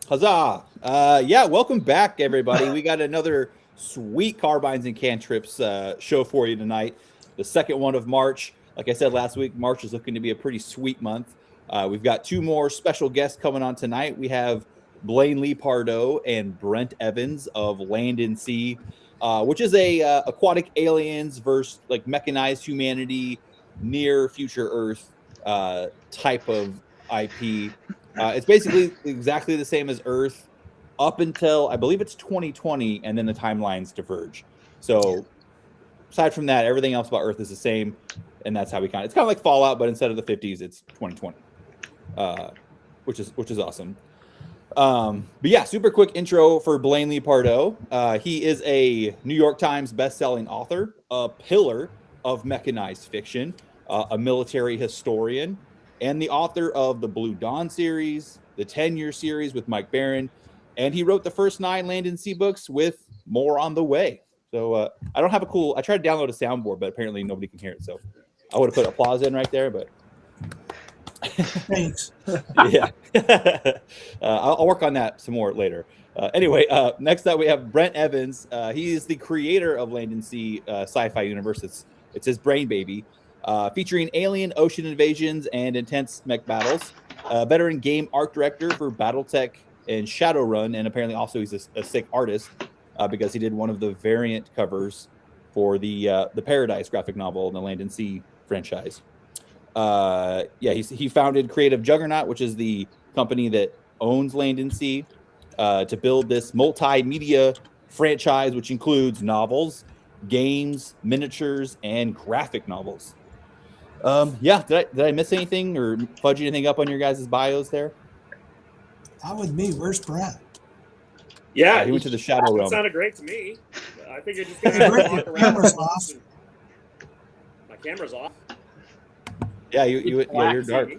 Huzzah! Yeah, welcome back, everybody. We got another sweet Carbines and Cantrips show for you tonight. The second one of March. Like I said last week, March is looking to be a pretty sweet month. We've got two more special guests coming on tonight. We have Blaine Lee Pardoe and Brent Evans of Land&SEA, which is a aquatic aliens versus like mechanized humanity, near future Earth type of IP. It's basically exactly the same as Earth up until I believe it's 2020, and then the timelines diverge. So aside from that, everything else about Earth is the same, and that's how we it's kind of like Fallout, but instead of the 50s, it's 2020, which is awesome. But yeah, super quick intro for Blaine Lee Pardoe. He is a New York Times best-selling author, a pillar of mechanized fiction, a military historian, and the author of the Blue Dawn series, the 10-year series with Mike Barron, and he wrote the first 9 Land&SEA books with more on the way. So I don't have I tried to download a soundboard, but apparently nobody can hear it. So I would have put applause in right there, but thanks. Yeah. I'll work on that some more later. Anyway, next up we have Brent Evans. He is the creator of Land&SEA sci-fi universe. It's his brain baby. Featuring alien ocean invasions and intense mech battles. Veteran game art director for BattleTech and Shadowrun, and apparently also he's a sick artist because he did one of the variant covers for the Paradise graphic novel in the Land&SEA franchise. He founded Creative Juggernaut, which is the company that owns Land&SEA, to build this multimedia franchise, which includes novels, games, miniatures, and graphic novels. Did I miss anything or fudge anything up on your guys' bios there? Not with me. Where's Brent? Yeah, he went to the Shadow Realm. It sounded great to me. I think you're just gonna walk around. Camera's off. My camera's off. Yeah, you're dark.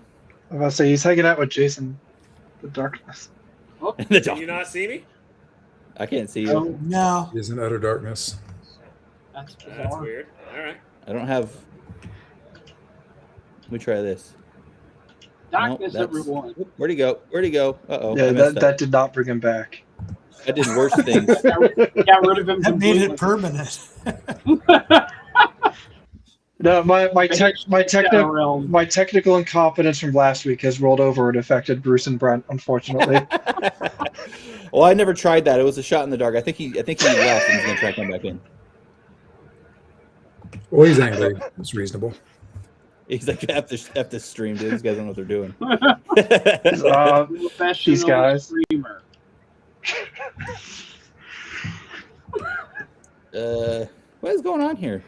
I'm about to say he's hanging out with Jason. The darkness. Oh, can you not see me? I can't see you. Oh, no. He's in utter darkness. That's weird. All right. I don't have. Let me try this. Darkness, everyone. Where'd he go? Uh-oh. Yeah, that did not bring him back. That did worse things. Got rid of him. That made it permanent. No, my technical incompetence from last week has rolled over and affected Bruce and Brent, unfortunately. Well, I never tried that. It was a shot in the dark. I think he left and he's gonna try to come back in. Well, he's angry. It's reasonable. He's like, F this stream, dude. These guys don't know what they're doing. These guys. Streamer. What is going on here?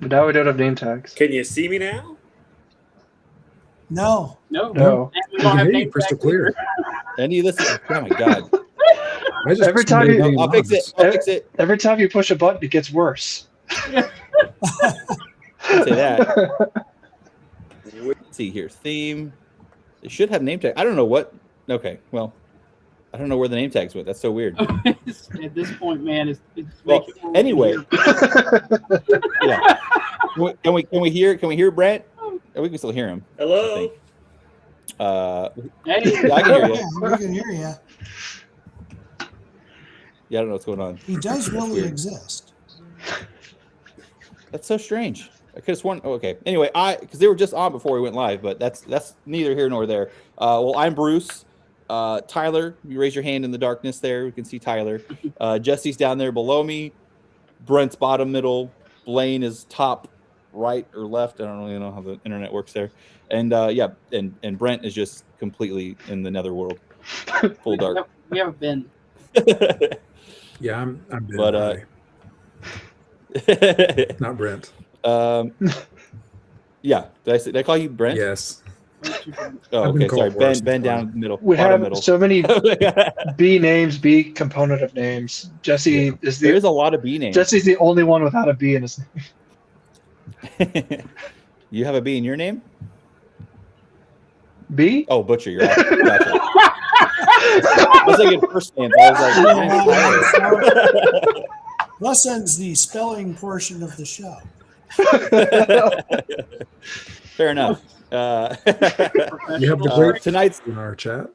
Now we don't have name tags. Can you see me now? No. No. No. We don't have Hey, name crystal tags clear. either. And you listen. Oh my god. Every time you- I'll fix it. Every time you push a button, it gets worse. I'll say that. Let's see here. Theme. It should have name tag. I don't know what. Okay. Well, I don't know where the name tags went. That's so weird. At this point, man, it's Well, anyway. Yeah. Can we hear Brent? Oh, we can still hear him. Hello. Hey, Yeah, I can hear you. Yeah, we can hear you. Yeah, I don't know what's going on. He does really Weird. exist. That's so strange. I could have sworn. Oh, okay. Anyway, because they were just on before we went live, but that's neither here nor there. Well, I'm Bruce. Tyler, you raise your hand in the darkness there. We can see Tyler. Jesse's down there below me. Brent's bottom middle. Blaine is top right or left. I don't really know how the internet works there. And and Brent is just completely in the netherworld, full dark. we haven't been. Yeah, I'm Ben. But not Brent. Yeah. Did I call you Brent? Yes. Oh, I've been okay. Sorry, called worse Ben before. down the middle. We bottom have middle. so many B names, B component of names. Jesse is There the is a lot of B names. Jesse's the only one without a B in his name. You have a B in your name? B? Oh, Butcher, you're right. Gotcha. I was like your first name. I was like, Thus ends the spelling portion of the show. fair enough. You have the break Tonight's in our chat.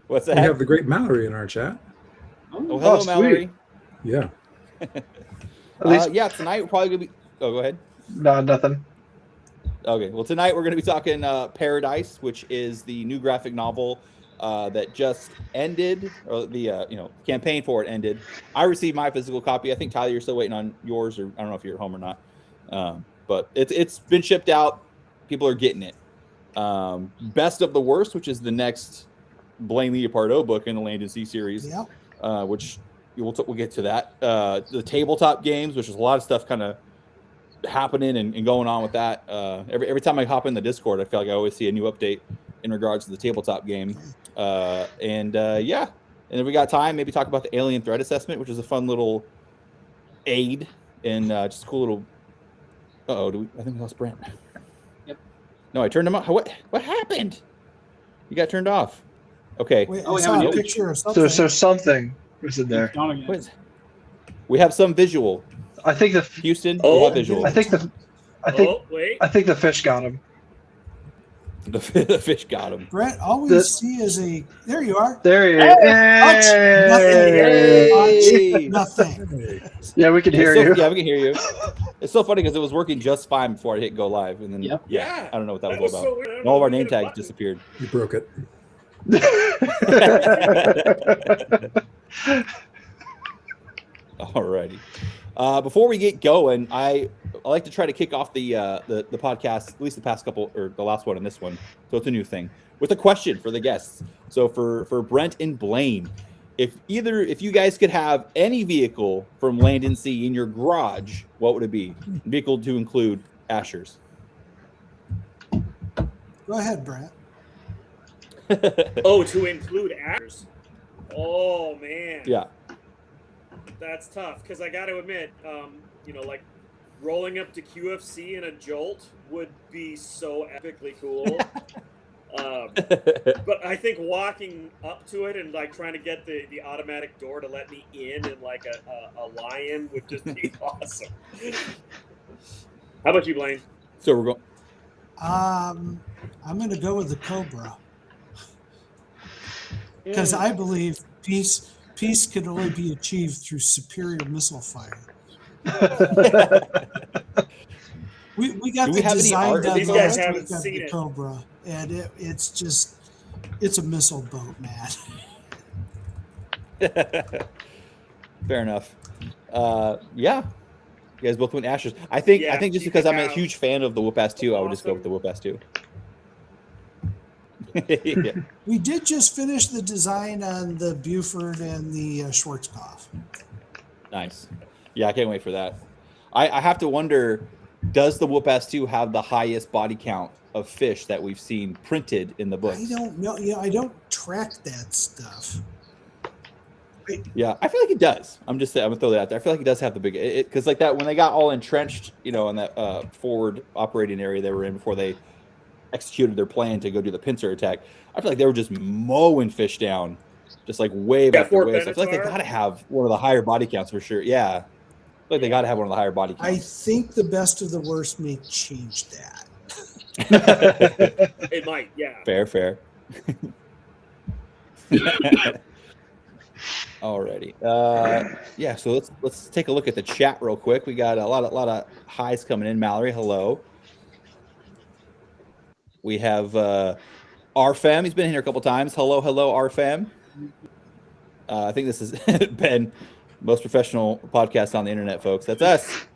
What's We that? have the great Mallory in our chat. Oh, Oh, hello, sweet. Mallory. Yeah. At least, Yeah, tonight we're probably gonna be. Oh, go ahead. no, nothing. Okay, well, tonight we're going to be talking Paradise, which is the new graphic novel that just ended, or the campaign for it ended. I received my physical copy. I think Tyler, you're still waiting on yours, or I don't know if you're at home or not. But it's been shipped out. People are getting it. Best of the Worst, which is the next Blaine Lee Pardoe book in the Land&SEA series, Yep. which we'll get to that. The tabletop games, which is a lot of stuff kind of happening and going on with that. Every time I hop in the Discord, I feel like I always see a new update in regards to the tabletop game. And if we got time, maybe talk about the alien threat assessment, which is a fun little aid and just a cool little. I think we lost Brent. Yep. No, I turned him off. What happened? You got turned off. Okay. Wait, Oh, I we saw have a a new- picture of something. So something was in there. It's gone again. What is- We have some visual. I think the Houston, we Oh. have visual. I think the Wait. fish got him. The fish got him. Brett, all we The- see is a. There you are. There he is. Hey! Nothing. Hey. Yeah, we can hear It's so- you. Yeah, we can hear you. It's so funny because it was working just fine before I hit go live, and then Yep. Yeah. I don't know what that That was was all about. so weird. I don't And know all of our if we name hit a tags button. disappeared. You broke it. Alrighty. Before we get going, I like to try to kick off the podcast, at least the past couple, or the last one and this one, so it's a new thing, with a question for the guests. So for Brent and Blaine, if you guys could have any vehicle from Land&SEA in your garage, what would it be? Vehicle to include Ashers. Go ahead, Brett. Oh, to include actors. Oh man. Yeah. That's tough because I got to admit, like rolling up to QFC in a Jolt would be so epically cool. But I think walking up to it and like trying to get the automatic door to let me in like a lion would just be awesome. How about you, Blaine? So we're going. I'm going to go with the Cobra because I believe peace can only be achieved through superior missile fire. We got Do the we have any design art? done These guys last haven't week of seen the it. Cobra, and it's a missile boat, man. Fair enough. Yeah. You guys both went Ashers. I think Yeah, just keep because it I'm a down. huge fan of the Whoop-Ass 2, I would just go Awesome. with the Whoop-Ass 2. Yeah. We did just finish the design on the Buford and the Schwarzkopf. Nice. Yeah, I can't wait for that. I have to wonder, does the Whoop-Ass 2 have the highest body count of fish that we've seen printed in the books? I don't know. I don't track that stuff. Yeah, I feel like it does. I'm just saying, I'm gonna throw that out there. I feel like it does have the big, because like that when they got all entrenched, in that forward operating area they were in before they executed their plan to go do the pincer attack. I feel like they were just mowing fish down, just like way back Fort way. So I feel like they Benatar? gotta have one of the higher body counts for sure. Yeah, I feel like they gotta have one of the higher body I counts. think the best of the worst may change that. It might, yeah. Fair. Alrighty. Yeah. So let's take a look at the chat real quick. We got a lot of highs coming in. Mallory, hello. We have RFM. He's been here a couple times. Hello, RFM. I think this is Ben, most professional podcast on the internet, folks. That's us.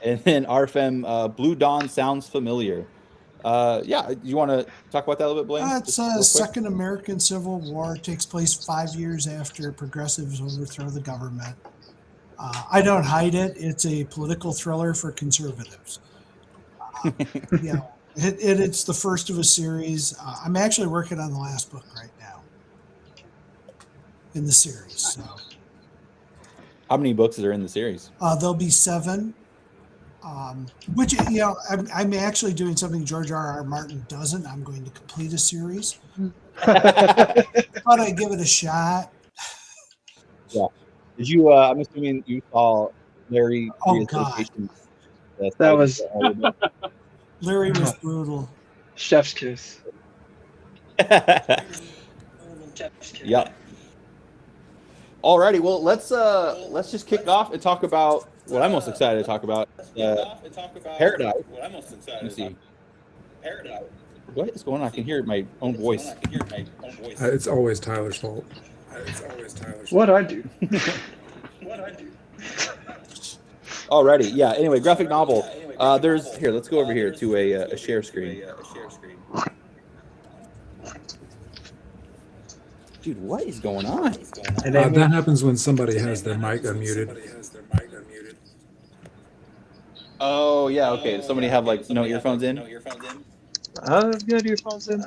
And then RFM, Blue Dawn sounds familiar. Yeah, you want to talk about that a little bit, Blaine? It's Just real quick? Second American Civil War. It takes place 5 years after progressives overthrow the government. I don't hide it. It's a political thriller for conservatives. Yeah, it's the first of a series. I'm actually working on the last book right now in the series. So How many books are in the series? there'll be 7. Which I'm actually doing something George R.R. Martin doesn't. I'm going to complete a series. Thought I'd give it a shot. Did you? I'm assuming you saw Larry. Oh, God. That was Larry was brutal. chef's kiss. Yep. Alrighty, well let's just kick off and talk about what I'm most excited to talk about. Paradise. Let me see. What is going on? I can hear my own voice. It's always Tyler's fault. What I do? Alrighty, yeah. Anyway, graphic novel. There's here. Let's go over here to a share screen. Dude, what is going on? That happens when somebody has their mic unmuted. Oh yeah, okay. Does somebody have like no earphones in? I've got earphones in.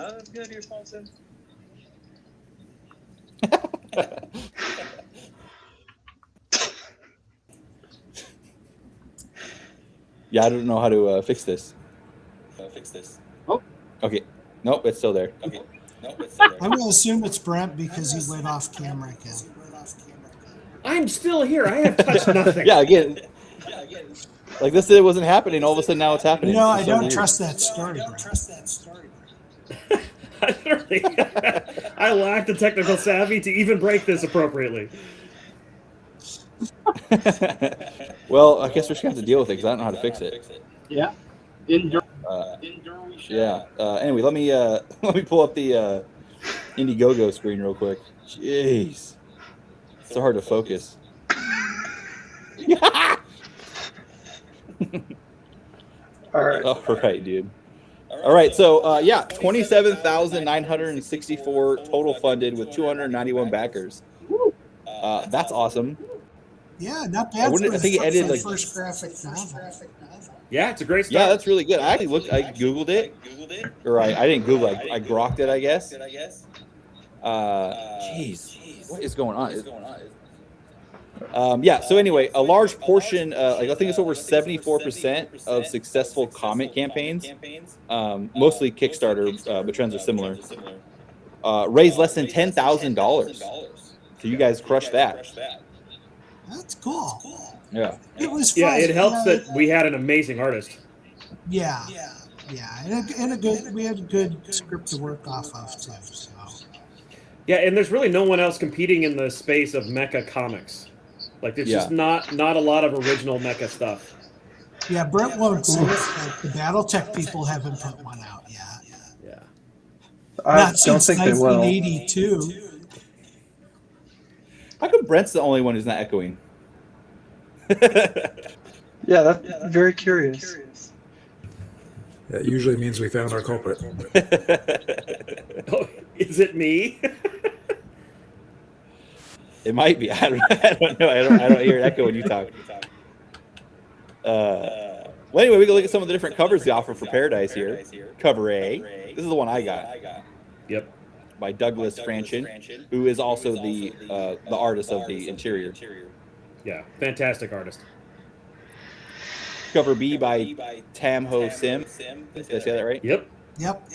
Yeah, I don't know how to fix this. Oh. Okay. Nope, it's still there. Okay. I'm going to assume it's Brent because he went off camera again. I'm still here. I have touched nothing. Yeah, again. Like this, it wasn't happening. All of a sudden, now it's happening. No, I It's so don't weird. trust that story, Brent. I lack the technical savvy to even break this appropriately. Well, I guess we're just gonna have to deal with it because I don't know how to fix it. Yeah. Endure. Yeah. Anyway, let me pull up the Indiegogo screen real quick. Jeez, it's so hard to focus. All right. All right, dude. All right, so yeah, 27,964 total funded with 291 backers. That's awesome. Yeah, not bad for I think it ended the like first graphic novel. Yeah, it's a great start. yeah, that's really good. I actually looked, I googled it, or I didn't Google it. I grokked it, I guess. Jeez, what is going on? Yeah. So anyway, a large portion, like I think it's over 74% of successful comic campaigns, mostly Kickstarter, but trends are similar. Raised less than $10,000. So you guys crushed that. That's cool. Yeah. It was fun. Yeah, it helps that we had an amazing artist. Yeah, and a good. We had a good script to work off of too. So. Yeah, and there's really no one else competing in the space of mecha comics. Like, there's just not a lot of original mecha stuff. Yeah, Brent won't say it, but the BattleTech people haven't put one out yet. Yeah. I Not don't since think they will. 1982. How come Brent's the only one who's not echoing? Yeah, that's very curious. That usually means we found our culprit. Oh, is it me? It might be. I don't know. I don't hear an echo when you talk. Well, anyway, we can look at some of the different covers they offer for Paradise here. Cover A. This is the one I got. Yep. By Douglas Franchen, who is also the artist of the interior. Yeah, fantastic artist. Cover B by Tamho Sim. Did I say that right? Yep. Yep.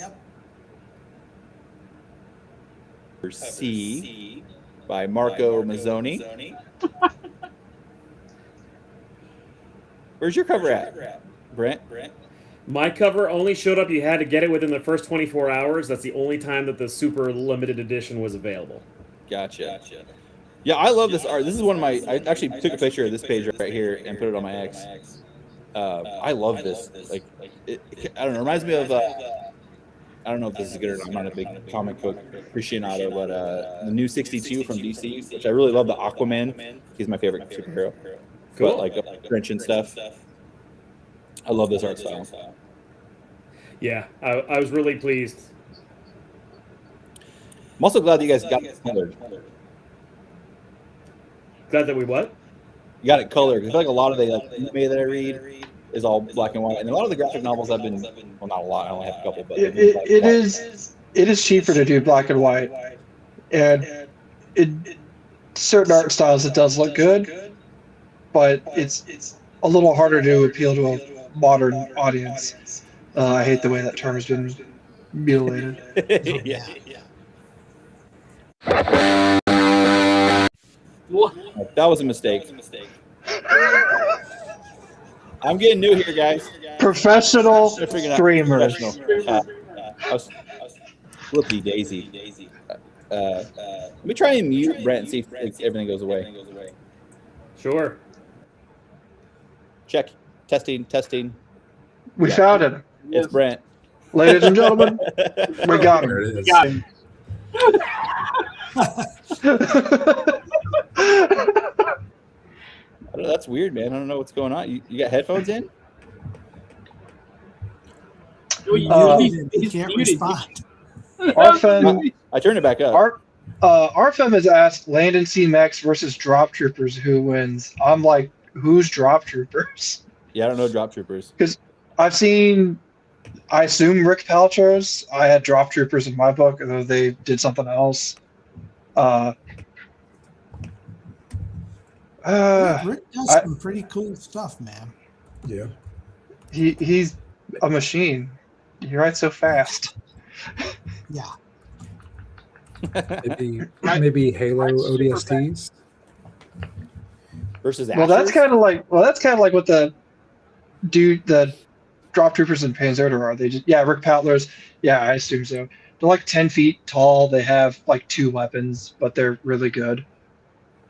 Cover C by Marco Mazzoni. Where's your cover at, Brent? My cover only showed up. You had to get it within the first 24 hours. That's the only time that the super limited edition was available. Gotcha. Yeah, I love this art. This is one of my. I actually took a picture of this page right here and put it on my X. I love this. Like, I don't know. It reminds me of. I don't know if this is good or not. I'm not a big comic book aficionado, but the New 62 from DC, which I really love. The Aquaman. He's my favorite superhero. Cool. But like French and stuff. I love this art style. Yeah, I was really pleased. I'm also glad that you guys got it colored. Glad that we what? You got it colored. I feel like a lot of the anime that I read is all black and white, and a lot of the graphic novels I've been, well, not a lot. I only have a couple, but It is cheaper to do black and white, and certain art styles it does look good, but it's a little harder to appeal to a modern audience. I hate the way that term has been mutilated. Yeah. That was a mistake. I'm getting new here, guys. Professional They're figuring out streamers. professional. Whoopie daisy. Let me try and mute Brent and see if everything goes away. Sure. Check. Testing. We Yeah. found him. It's Brent. Ladies and gentlemen, we got There him. it is. Got him. That's weird, man. I don't know what's going on. You got headphones in? He can't respond. Arfem, I turned it back up. Arfem has asked Land&SEA mechs versus drop troopers who wins. I'm like, who's drop troopers? Yeah, I don't know drop troopers. Because I've seen, I assume Rick Paltrow's. I had drop troopers in my book, although they did something else. Rick does some pretty cool stuff, man. Yeah. He's a machine. He writes so fast. Yeah. Maybe Halo ODSTs. Versus Well, that's kind of like what the drop troopers in Panzer are. They just Rick Paltrow's. Yeah, I assume so. They're like 10 feet tall. They have like 2 weapons, but they're really good.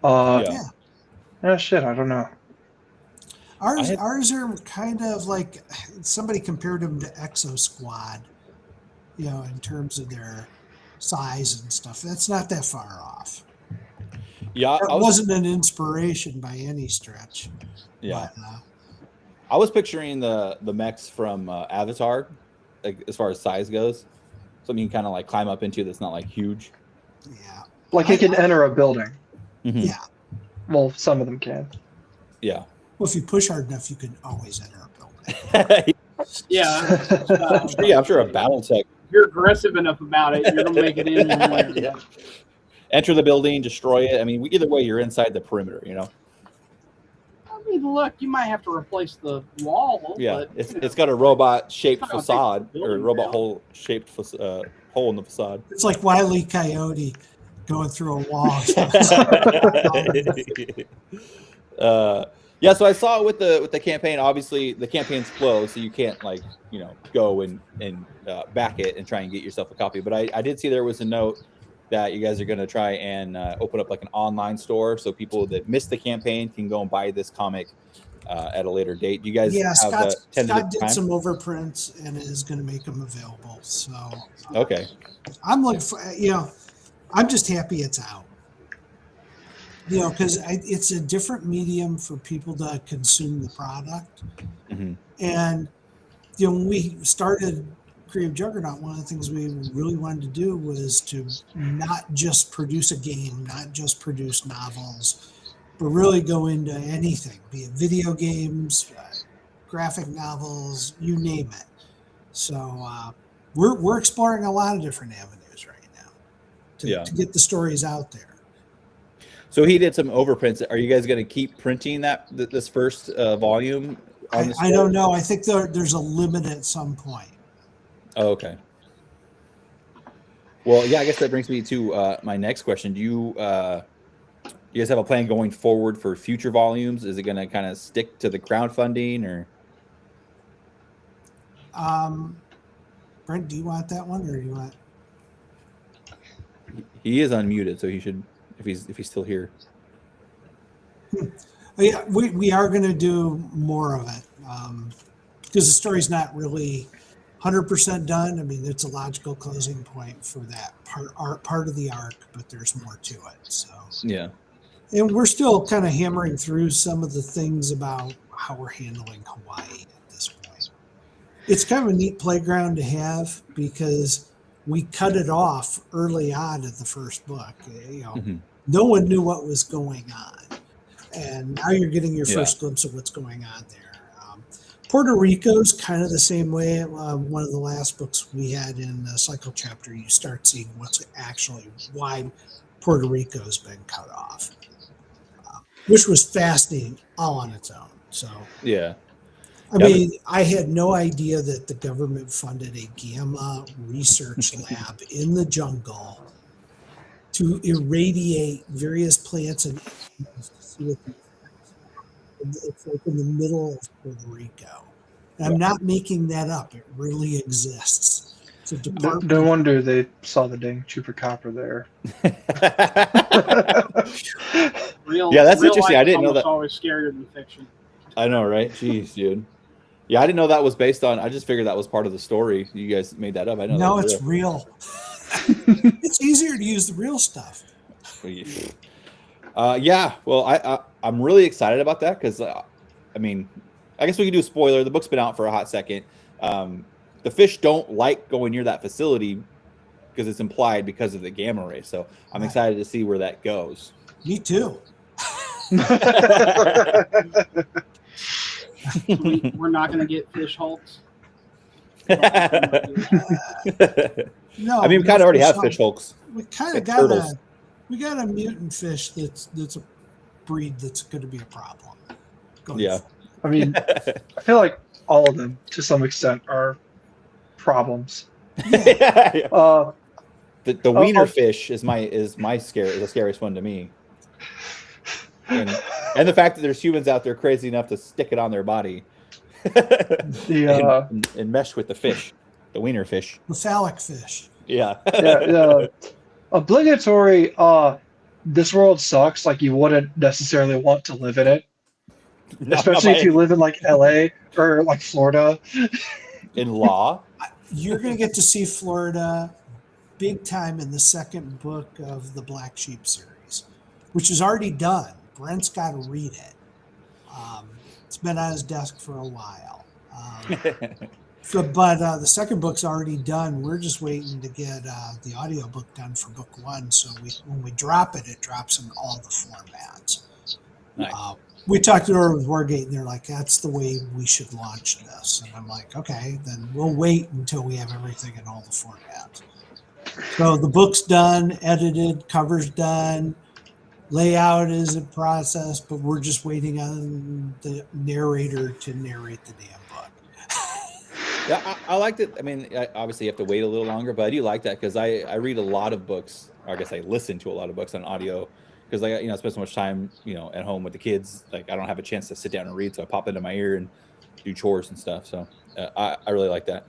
Yeah. Oh shit, I don't know. Ours are kind of like somebody compared them to Exo Squad, in terms of their size and stuff. That's not that far off. Yeah, It wasn't an inspiration by any stretch. Yeah, But, I was picturing the mechs from Avatar, like as far as size goes. Something you can kind of like climb up into that's not like huge. yeah. Like he can enter a building. Mm-hmm. Yeah. Well, some of them can. Yeah. Well, if you push hard enough, you can always enter a building. Yeah. Yeah, I'm sure a BattleTech. If you're aggressive enough about it, you're gonna make it in one way. Yeah. Enter the building, destroy it. I mean, either way, you're inside the perimeter. I mean, look, you might have to replace the wall. Yeah, but, it's got a robot-shaped It's not gonna facade take the or building robot down. hole-shaped hole in the facade. It's like Wile E. Coyote going through a wall. Yeah, so I saw with the campaign. Obviously, the campaign's closed, so you can't go and back it and try and get yourself a copy. But I did see there was a note that you guys are going to try and open up like an online store, so people that missed the campaign can go and buy this comic at a later date. You guys have Scott tentative did time? some overprints and is going to make them available. So Okay. I'm looking for, I'm just happy it's out. Because it's a different medium for people to consume the product. Mm-hmm. And, when we started Creative Juggernaut, one of the things we really wanted to do was to not just produce a game, not just produce novels, but really go into anything, be it video games, graphic novels, you name it. So we're exploring a lot of different avenues right now to get the stories out there. So he did some overprints. Are you guys going to keep printing this first volume? I don't know. I think there's a limit at some point. Oh, okay. Well, yeah, I guess that brings me to my next question. Do you guys have a plan going forward for future volumes? Is it going to kind of stick to the crowdfunding or? Brent, do you want that one, or do you want? He is unmuted, so he should, if he's still here. Yeah, we are going to do more of it because the story's not really 100% done. I mean, it's a logical closing point for that part of the arc, but there's more to it. So Yeah. and we're still kind of hammering through some of the things about how we're handling Hawaii at this point. It's kind of a neat playground to have because we cut it off early on at the first book. No one knew what was going on. And now you're getting your first glimpse of what's going on there. Puerto Rico's kind of the same way. One of the last books we had in the cycle chapter, you start seeing why Puerto Rico's been cut off, which was fascinating all on its own. So, Yeah. I mean, I had no idea that the government funded a gamma research lab in the jungle to irradiate various plants and animals to see what the effects are. It's like in the middle of Puerto Rico. And I'm not making that up. It really exists. It's a No, department. no wonder they saw the dang chupacabra there. Real, Yeah, that's real interesting. life I is didn't know almost that. always scarier than fiction. I know, right? Jeez, dude. Yeah, I didn't know that was based on. I just figured that was part of the story. You guys made that up. I know. No, that was it's real. It's easier to use the real stuff. real. Yeah. Well, I'm really excited about that because, I mean, I guess we can do a spoiler. The book's been out for a hot second. The fish don't like going near that facility because it's implied because of the gamma ray. So I'm Right. excited to see where that goes. Me too. We're not going to get fish hulks. No, I mean, we kind of already have so fish hulks. We kind of like got turtles. we got a mutant fish that's a breed that's going to be a problem. going Yeah. forward. I mean, I feel like all of them, to some extent, are problems. Yeah. The wiener fish is the scariest one to me. And the fact that there's humans out there crazy enough to stick it on their body and mesh with the fish, the wiener fish. The phallic fish. Yeah. Obligatory. This world sucks. Like you wouldn't necessarily want to live in it, especially if you live in like LA or like Florida. In law. You're going to get to see Florida big time in the second book of the Black Sheep series, which is already done. Brent's got to read it. It's been on his desk for a while. But the second book's already done. We're just waiting to get the audiobook done for book one. So when we drop it, it drops in all the formats. Nice. We talked it over with Wargate, and they're like, that's the way we should launch this. And I'm like, okay, then we'll wait until we have everything in all the formats. So the book's done, edited, cover's done, layout is in process, but we're just waiting on the narrator to narrate the damn book. Yeah, I liked it. I mean, obviously you have to wait a little longer, but I do like that because I read a lot of books, or I guess I listen to a lot of books on audio because I spend so much time, at home with the kids. Like I don't have a chance to sit down and read, so I pop into my ear and do chores and stuff. So I really like that.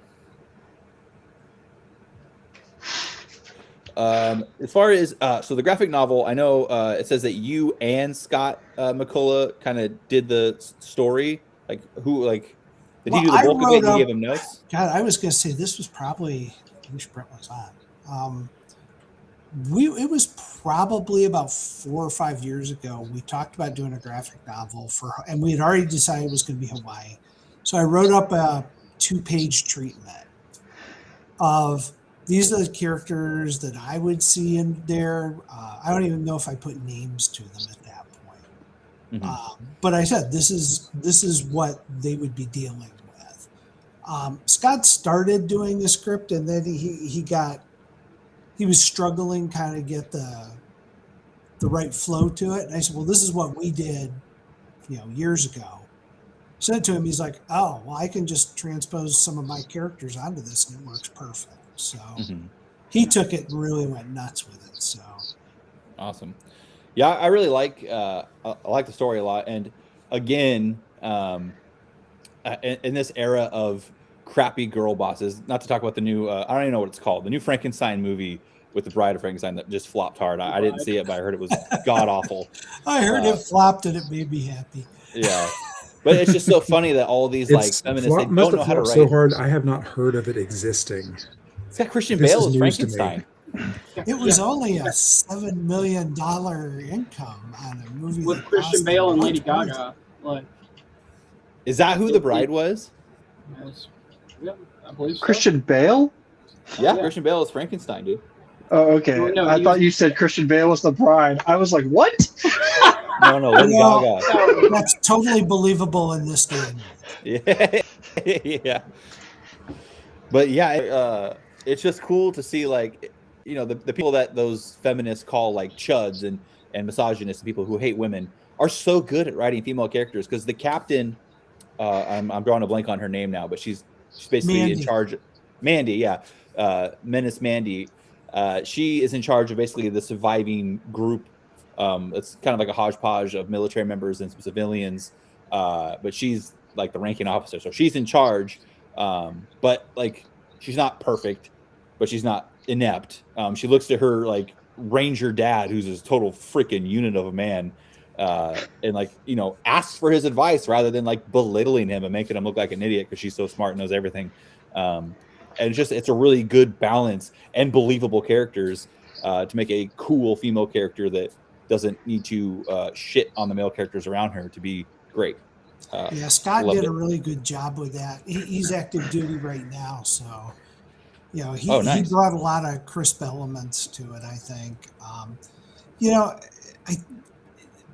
As far as so the graphic novel, I know it says that you and Scott McCullough kind of did the story. Like who did he do the bulk of it and you gave him notes? God, I was going to say this was probably, I wish Brent was on. It was probably about 4 or 5 years ago. We talked about doing a graphic novel and we had already decided it was going to be Hawaii. So I wrote up a 2-page treatment of these are the characters that I would see in there. I don't even know if I put names to them at that point. Mm-hmm. But I said this is what they would be dealing with. Scott started doing the script, and then he was struggling kind of get the right flow to it. And I said, well, this is what we did, years ago. Sent it to him. He's like, oh, well, I can just transpose some of my characters onto this, and it works perfect. So he took it and really went nuts with it. So awesome. Yeah, I really like the story a lot. And again, in this era of crappy girl bosses, not to talk about the new I don't even know what it's called, the new Frankenstein movie with the Bride of Frankenstein that just flopped hard. I didn't see it, but I heard it was god awful. I heard it flopped and it made me happy. Yeah. But it's just so funny that all these feminists, they must don't know have how to flopped write. so hard. I have not heard of it existing. It's got Christian This Bale is as news to me. Frankenstein. It was only a $7 million income on a movie With that Christian cost Bale and much Lady money. Gaga. Like, Is that who the bride was? I believe so. Christian Bale? Yeah, Yeah. Christian Bale is Frankenstein, dude. Oh, okay. No, I thought you said Christian Bale was the bride. I was like, what? No, Lady No. Gaga. That's totally believable in this day and age. Yeah. Yeah. But yeah, it's just cool to see the people that those feminists call like chuds and misogynists and people who hate women are so good at writing female characters because the captain, I'm drawing a blank on her name now, but she's basically Mandy. in charge. Mandy, yeah, Menace Mandy. She is in charge of basically the surviving group. It's kind of like a hodgepodge of military members and some civilians, but she's like the ranking officer, so she's in charge. But like, she's not perfect. but she's not inept. She looks to her like Ranger dad, who's this total freaking unit of a man, and like, you know, asks for his advice rather than like belittling him and making him look like an idiot because she's so smart and knows everything. And it's a really good balance and believable characters to make a cool female character that doesn't need to shit on the male characters around her to be great. Yeah, Scott did a really good job with that. He's active duty right now, so you know he brought a lot of crisp elements to it. I think, you know,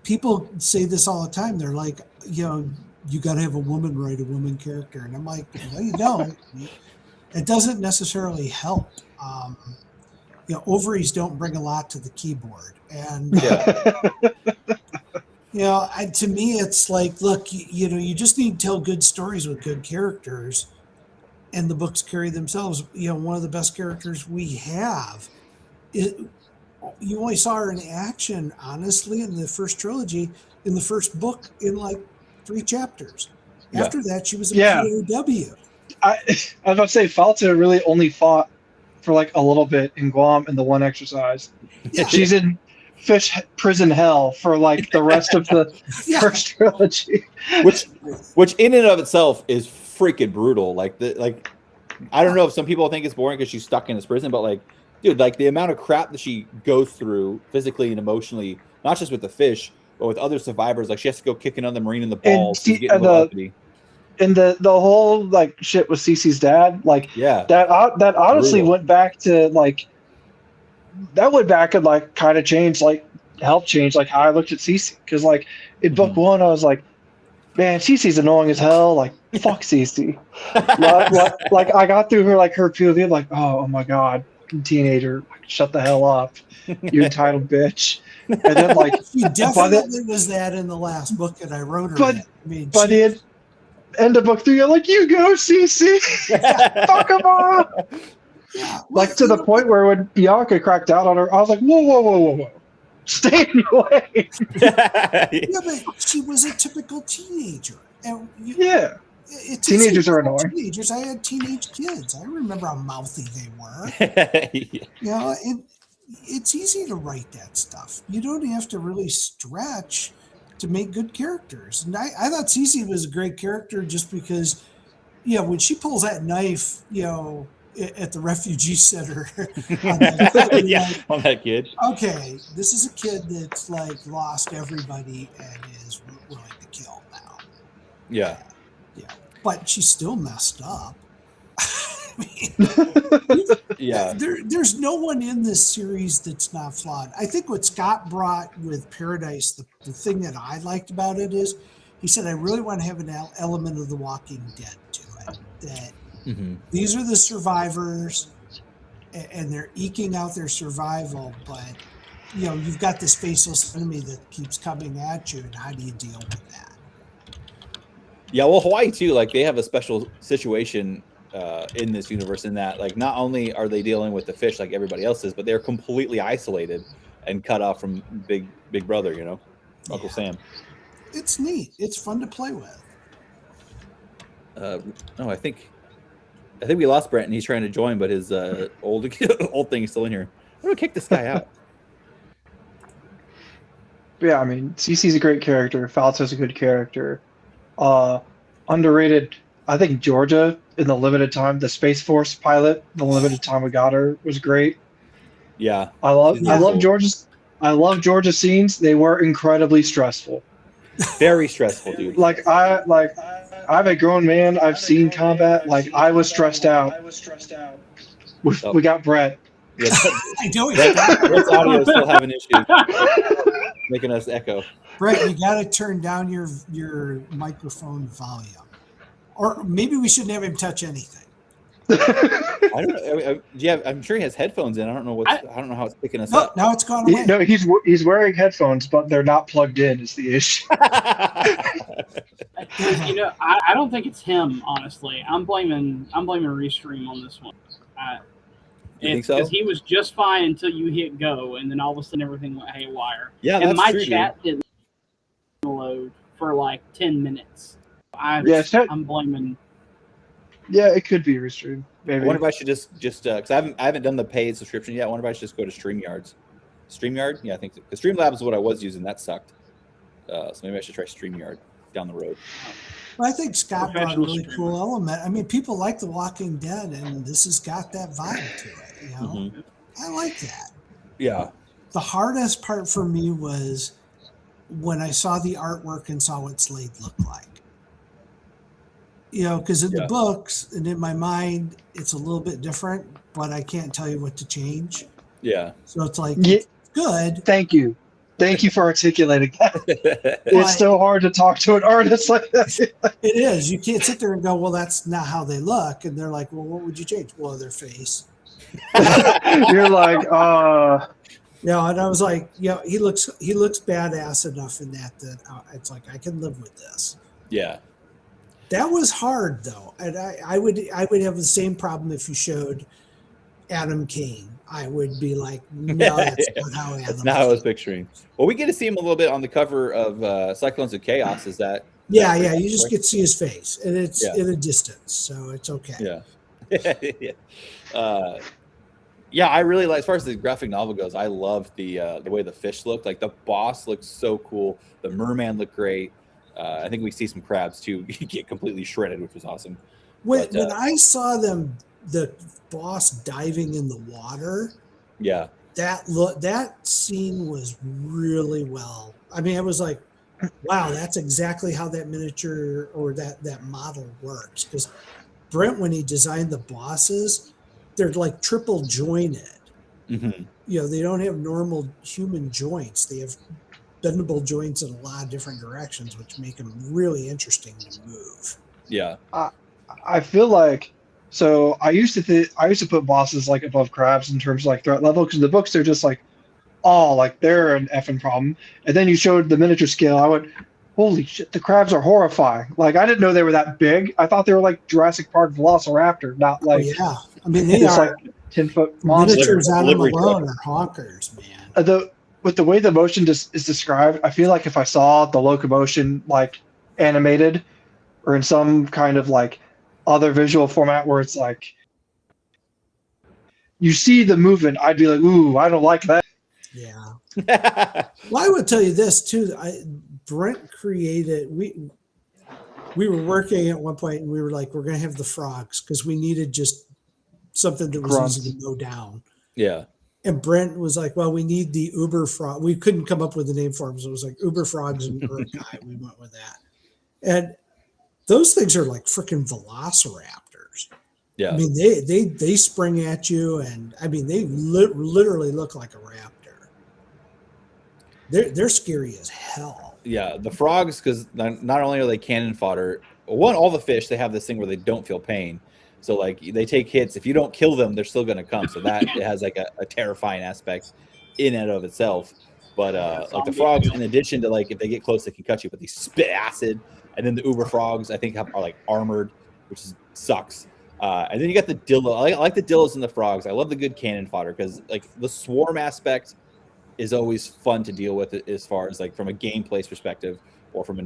people say this all the time. They're like, you know, you got to have a woman write a woman character, and I'm like, no, you don't. It doesn't necessarily help. You know, ovaries don't bring a lot to the keyboard, and you know, to me, it's like, look, you know, you just need to tell good stories with good characters, and the books carry themselves. You know, one of the best characters we have, you only saw her in action, honestly, in the first trilogy, in the first book, in like 3 chapters. After that, she was a POW. I was about to say, Falta really only fought for like a little bit in Guam in the one exercise. Yeah. She's in fish prison hell for like the rest of the first trilogy, which in and of itself is freaking brutal. Like I don't know if some people think it's boring because she's stuck in this prison, but like, dude, like the amount of crap that she goes through physically and emotionally, not just with the fish, but with other survivors. Like she has to go kick another Marine in the balls. And the whole like shit with Cece's dad, like that honestly brutal. Went back to like that went back and like kind of changed, like helped change like how I looked at Cece, because like in book 1 I was like, man, Cece's annoying as hell, like fuck Cece. like I got through her like her POV, like oh my god, teenager, shut the hell up, you entitled bitch. And then like she definitely was that in the last book that I wrote her. But in end of book 3, I'm like, you go, Cece. Fuck him up. Yeah, like to the point where when Bianca cracked out on her, I was like, whoa. Stay in your way. But she was a typical teenager. And teenagers are annoying. Teenagers. I had teenage kids. I remember how mouthy they were. You know, it's easy to write that stuff. You don't have to really stretch to make good characters. And I thought Cece was a great character just because, you know, when she pulls that knife, you know, at the refugee center on that kid. Okay, this is a kid that's like lost everybody and is willing to kill now. Yeah. But she's still messed up. I mean, there's no one in this series that's not flawed. I think what Scott brought with Paradise, the thing that I liked about it is, he said, I really want to have an element of The Walking Dead to it. That these are the survivors, and they're eking out their survival, but you know, you've got this faceless enemy that keeps coming at you, and how do you deal with that? Yeah, well, Hawaii too, like they have a special situation in this universe in that, like, not only are they dealing with the fish like everybody else is, but they're completely isolated and cut off from Big Brother, you know, Uncle Sam. It's neat. It's fun to play with. I think we lost Brent, and he's trying to join, but his old thing is still in here. I'm gonna kick this guy out. Yeah, I mean, Cece's a great character. Falso's a good character. Underrated. I think Georgia in the limited time, the Space Force pilot, the limited time we got her was great. Yeah, I love Georgia's scenes. They were incredibly stressful. Very stressful, dude. I'm a grown man. I've seen combat. Like I was stressed out. We got Brett. Yeah, I know Brett's audio is still having issues, making us echo. Brett, you got to turn down your microphone volume, or maybe we shouldn't have him touch anything. I don't know. I'm sure he has headphones in. I don't know I don't know how it's picking us up. Now it's gone away. No, he's wearing headphones, but they're not plugged in. Is the issue? You know, I don't think it's him. Honestly, I'm blaming Restream on this one. You think so? Because he was just fine until you hit go, and then all of a sudden everything went haywire. Yeah, and that's my true, chat didn't load for like 10 minutes. I'm blaming. Yeah, it could be Restream. maybe. I wonder if I should just because I haven't done the paid subscription yet. I wonder if I should just go to StreamYard. Yeah, I think because Streamlabs is what I was using. That sucked. So maybe I should try StreamYard down the road. Well, I think Scott brought a Professional really streamer. cool element. I mean, people like The Walking Dead, and this has got that vibe to it. You know, Mhm. I like that. Yeah. The hardest part for me was when I saw the artwork and saw what Slade looked like. You know, because in the Yeah. books and in my mind, it's a little bit different, but I can't tell you what to change. Yeah. So it's like, Yeah. it's good. Thank you for articulating that. Right. It's so hard to talk to an artist like that. It is. You can't sit there and go, well, that's not how they look. And they're like, well, what would you change? Well, their face. You're like, You know, and I was like, you know, he looks badass enough in that it's like I can live with this. Yeah. That was hard though, and I would have the same problem if you showed Adam Kane. I would be like, no, that's not how Adam. That's not how I was picturing. Well, we get to see him a little bit on the cover of Cyclones of Chaos. Is that? Yeah, yeah. You just get to see his face, and it's Yeah. in a distance, so it's okay. Yeah. Yeah. Yeah, I really like, as far as the graphic novel goes, I love the way the fish looked. Like the boss looks so cool. The merman looked great. I think we see some crabs too get completely shredded, which was awesome. When But, I saw them, the boss diving in the water, Yeah. that scene was really well. I mean, I was like, wow, that's exactly how that miniature or that model works. Because Brent, when he designed the bosses, they're like triple jointed. Mm-hmm. You know, they don't have normal human joints. They have bendable joints in a lot of different directions, which make them really interesting to move. Yeah. I feel like, so I used to put bosses like above crabs in terms of like threat level, because in the books they're just like, oh, like they're an effing problem. And then you showed the miniature scale. I went, holy shit, the crabs are horrifying. Like I didn't know they were that big. I thought they were like Jurassic Park Velociraptor, not like Yeah, I mean they just are like 10-foot monsters. miniatures on them Delivery alone are honkers, man. With the way the motion is described, I feel like if I saw the locomotion like animated or in some kind of like other visual format where it's like you see the movement, I'd be like, ooh, I don't like that. Yeah. Well, I would tell you this too. Brent created. We were working at one point, and we were like, we're going to have the frogs because we needed just something that was Grunts. easy to mow down. Yeah. And Brent was like, well, we need the Uber frog. We couldn't come up with a name for them, so it was like Uber frogs and Urkai. We went with that, and those things are like freaking velociraptors. Yeah. I mean, they spring at you, and I mean, they literally look like a raptor. They're scary as hell. Yeah. The frogs, because not only are they cannon fodder, all the fish, they have this thing where they don't feel pain. So like they take hits. If you don't kill them, they're still going to come. So that it has like a terrifying aspect in and of itself. But like the frogs, in addition to like if they get close, they can cut you. But they spit acid, and then the uber frogs, I think, are like armored, which sucks. And then you got the dillo. I like the dillos and the frogs. I love the good cannon fodder because like the swarm aspect is always fun to deal with as far as like from a gameplay perspective or from a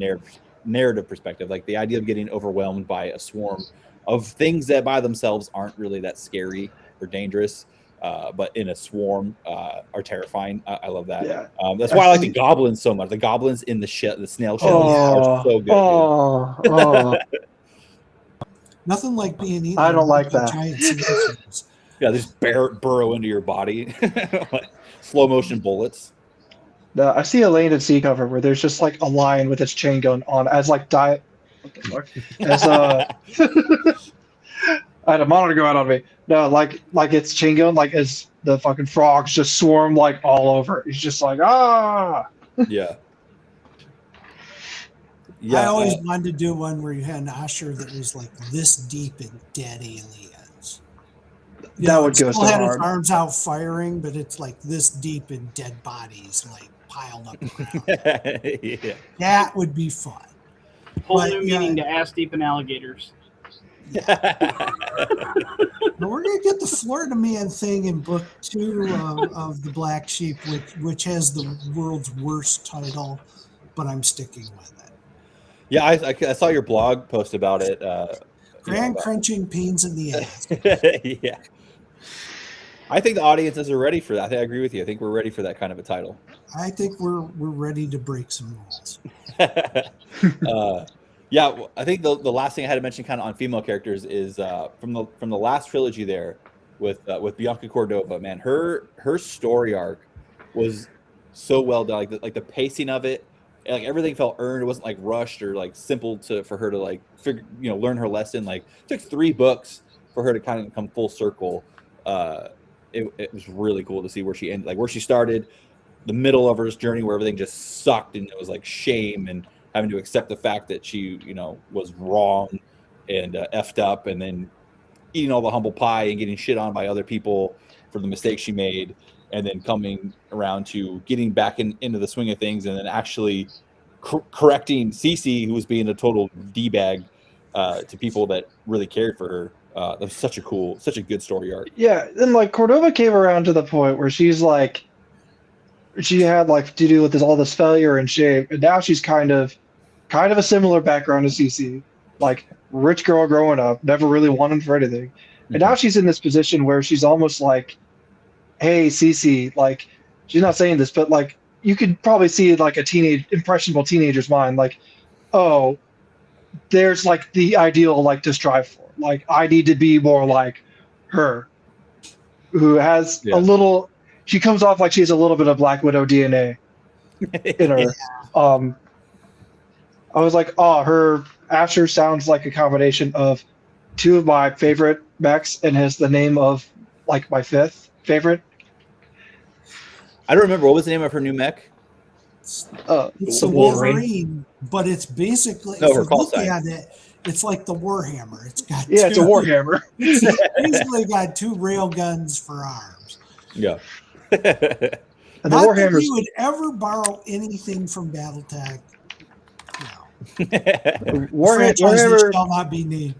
narrative perspective. Like the idea of getting overwhelmed by a swarm of things that by themselves aren't really that scary or dangerous, but in a swarm are terrifying. I love that. Yeah. That's why I like the goblins so much. The goblins in the snail shells are so good. Oh. Nothing like being eaten. I don't like by that. giant sea urchins. Yeah, they just burrow into your body. Like slow motion bullets. No, I see a Land&SEA cover where there's just like a lion with its chain gun on as like diet. What the fuck? As I had a monitor go out on me. No, like it's chain gun, like as the fucking frogs just swarm like all over. He's just like Yeah. I always wanted to do one where you had an usher that was like this deep in dead aliens. That would go it so still had hard. its arms out firing, but it's like this deep in dead bodies, like piled up around. Yeah. That would be fun. Whole But, new yeah. meaning to ass deep in alligators. But we're gonna get the Florida Man thing in book 2 of the Black Sheep, which has the world's worst title, but I'm sticking with it. Yeah, I saw your blog post about it. Grand crunching pains in the ass. Yeah. I think the audiences are ready for that. I think I agree with you. I think we're ready for that kind of a title. I think we're ready to break some rules. Yeah, I think the last thing I had to mention kind of on female characters is from the last trilogy there with Bianca Cordova. Man, her story arc was so well done. Like the pacing of it, like everything felt earned. It wasn't like rushed or like simple for her to like figure, learn her lesson. Like it took 3 books for her to kind of come full circle. It was really cool to see where she ended, like where she started, the middle of her journey where everything just sucked and it was like shame and having to accept the fact that she, was wrong and effed up, and then eating all the humble pie and getting shit on by other people for the mistakes she made, and then coming around to getting back into the swing of things, and then actually correcting Cece, who was being a total D-bag to people that really cared for her. That was such a good story arc. Yeah, then like Cordova came around to the point where she's like, she had like to do with all this failure and shame, and now she's kind of a similar background to Cece, like rich girl growing up, never really wanted for anything, and now she's in this position where she's almost like, hey Cece, like she's not saying this, but like you could probably see like a impressionable teenager's mind, like, oh, there's like the ideal like to strive for. Like, I need to be more like her, who has a little, she comes off like she has a little bit of Black Widow DNA in her. I was like, oh, her Asher sounds like a combination of 2 of my favorite mechs and has the name of like my 5th favorite. I don't remember. What was the name of her new mech? It's the Wolverine, but it's basically, if you look at it, it's like the Warhammer. It's got it's a Warhammer. It's basically got 2 rail guns for arms. Yeah. And the Not Warhammer. that we would ever borrow anything from BattleTech. No. Warhammer shall not be named.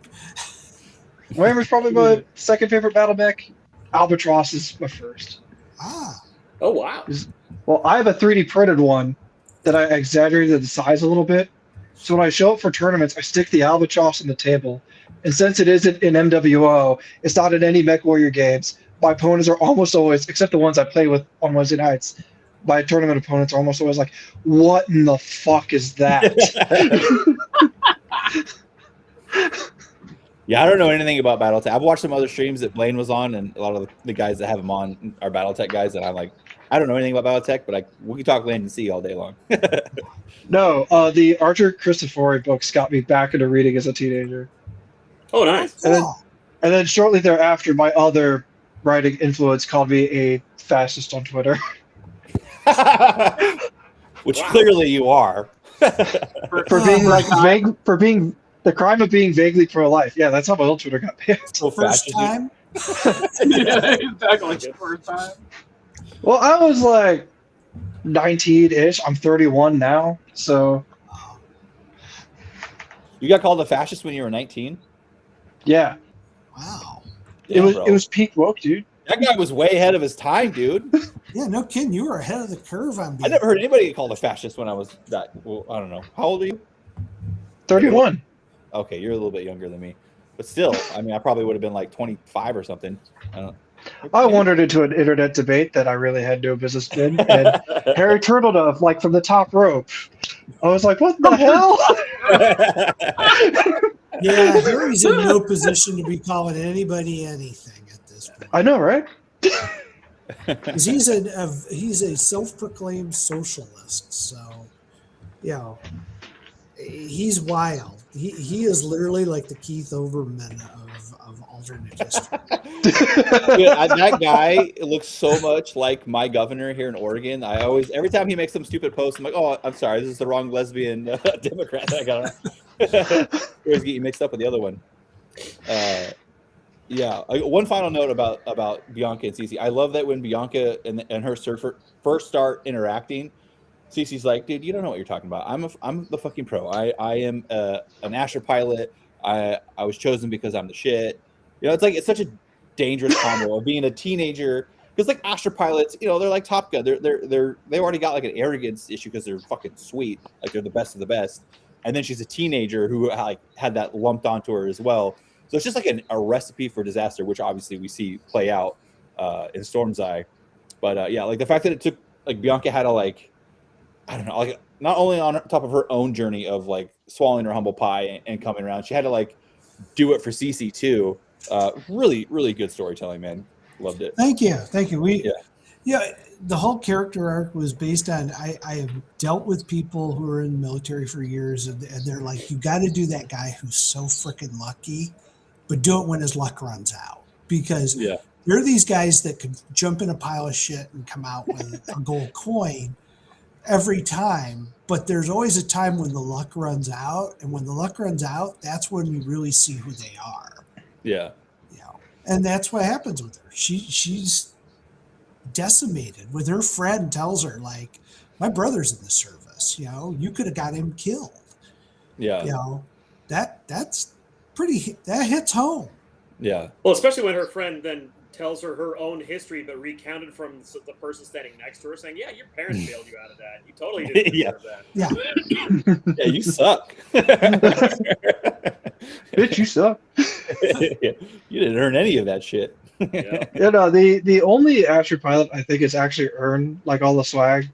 Warhammer's probably my 2nd favorite battle mech. Albatross is my 1st. Ah. Oh wow. Well, I have a 3D printed one that I exaggerated the size a little bit. So when I show up for tournaments, I stick the Albatross on the table. And since it isn't in MWO, it's not in any Mech Warrior games, my opponents are almost always, except the ones I play with on Wednesday nights, my tournament opponents are almost always like, what in the fuck is that? Yeah, I don't know anything about BattleTech. I've watched some other streams that Blaine was on, and a lot of the guys that have him on are BattleTech guys, and I'm like, I don't know anything about BattleTech, but we can talk LAND&SEA all day long. No, the Archer Cristofori books got me back into reading as a teenager. Oh, nice. And then shortly thereafter, my other writing influence called me a fascist on Twitter. Which clearly you are. for being like vague, for being the crime of being vaguely pro-life. Yeah, that's how my old Twitter got banned. So First time? Yeah, exactly. First time. Well, I was like 19-ish. I'm 31 now, so You got called a fascist when you were 19? yeah. Wow. Damn, It was peak woke, dude. That guy was way ahead of his time, dude. Yeah, no kidding. You were ahead of the curve on I being. never heard anybody get called a fascist when I was that. Well, I don't know. How old are you? 31. Okay, you're a little bit younger than me, but still, I mean, I probably would have been like 25 or something. I don't. I wandered into an internet debate that I really had no business in, and Harry Turtledove, like from the top rope. I was like, what the hell? Yeah, Harry's in no position to be calling anybody anything at this point. I know, right? 'Cause he's a self-proclaimed socialist, so he's wild. He is literally like the Keith Olbermann of alternate history. Dude, that guy looks so much like my governor here in Oregon. Every time he makes some stupid post, I'm like, oh, I'm sorry, this is the wrong lesbian Democrat that I got. Always get you mixed up with the other one. One final note about Bianca and Cece. I love that when Bianca and her first start interacting, Cece's like, dude, you don't know what you're talking about. I'm the fucking pro. I am an Asher pilot. I was chosen because I'm the shit. It's such a dangerous combo of being a teenager, because like Asher pilots, they're like Top Gun. They already got like an arrogance issue because they're fucking sweet, like they're the best of the best. And then she's a teenager who had that lumped onto her as well. So it's just like a recipe for disaster, which obviously we see play out in Storm's Eye. But yeah, like the fact that it took like Bianca had to like, I don't know, like not only on top of her own journey of like swallowing her humble pie and coming around, she had to like do it for Cece too. Really, really good storytelling, man. Loved it. Thank you. Yeah, the whole character arc was based on I have dealt with people who are in the military for years, and they're like, you got to do that guy who's so freaking lucky, but do it when his luck runs out, because there are these guys that could jump in a pile of shit and come out with a gold coin every time, but there's always a time when the luck runs out, and when the luck runs out, that's when we really see who they are. Yeah. And that's what happens with her. She's decimated. With her friend tells her, like, my brother's in the service, you could have got him killed. That's pretty, that hits home. Well, especially when her friend then tells her own history, but recounted from the person standing next to her, saying, yeah, your parents bailed you out of that, you totally didn't deserve that. Yeah, you suck. Bitch, you suck. You didn't earn any of that shit. The only Asher pilot I think has actually earned like all the swag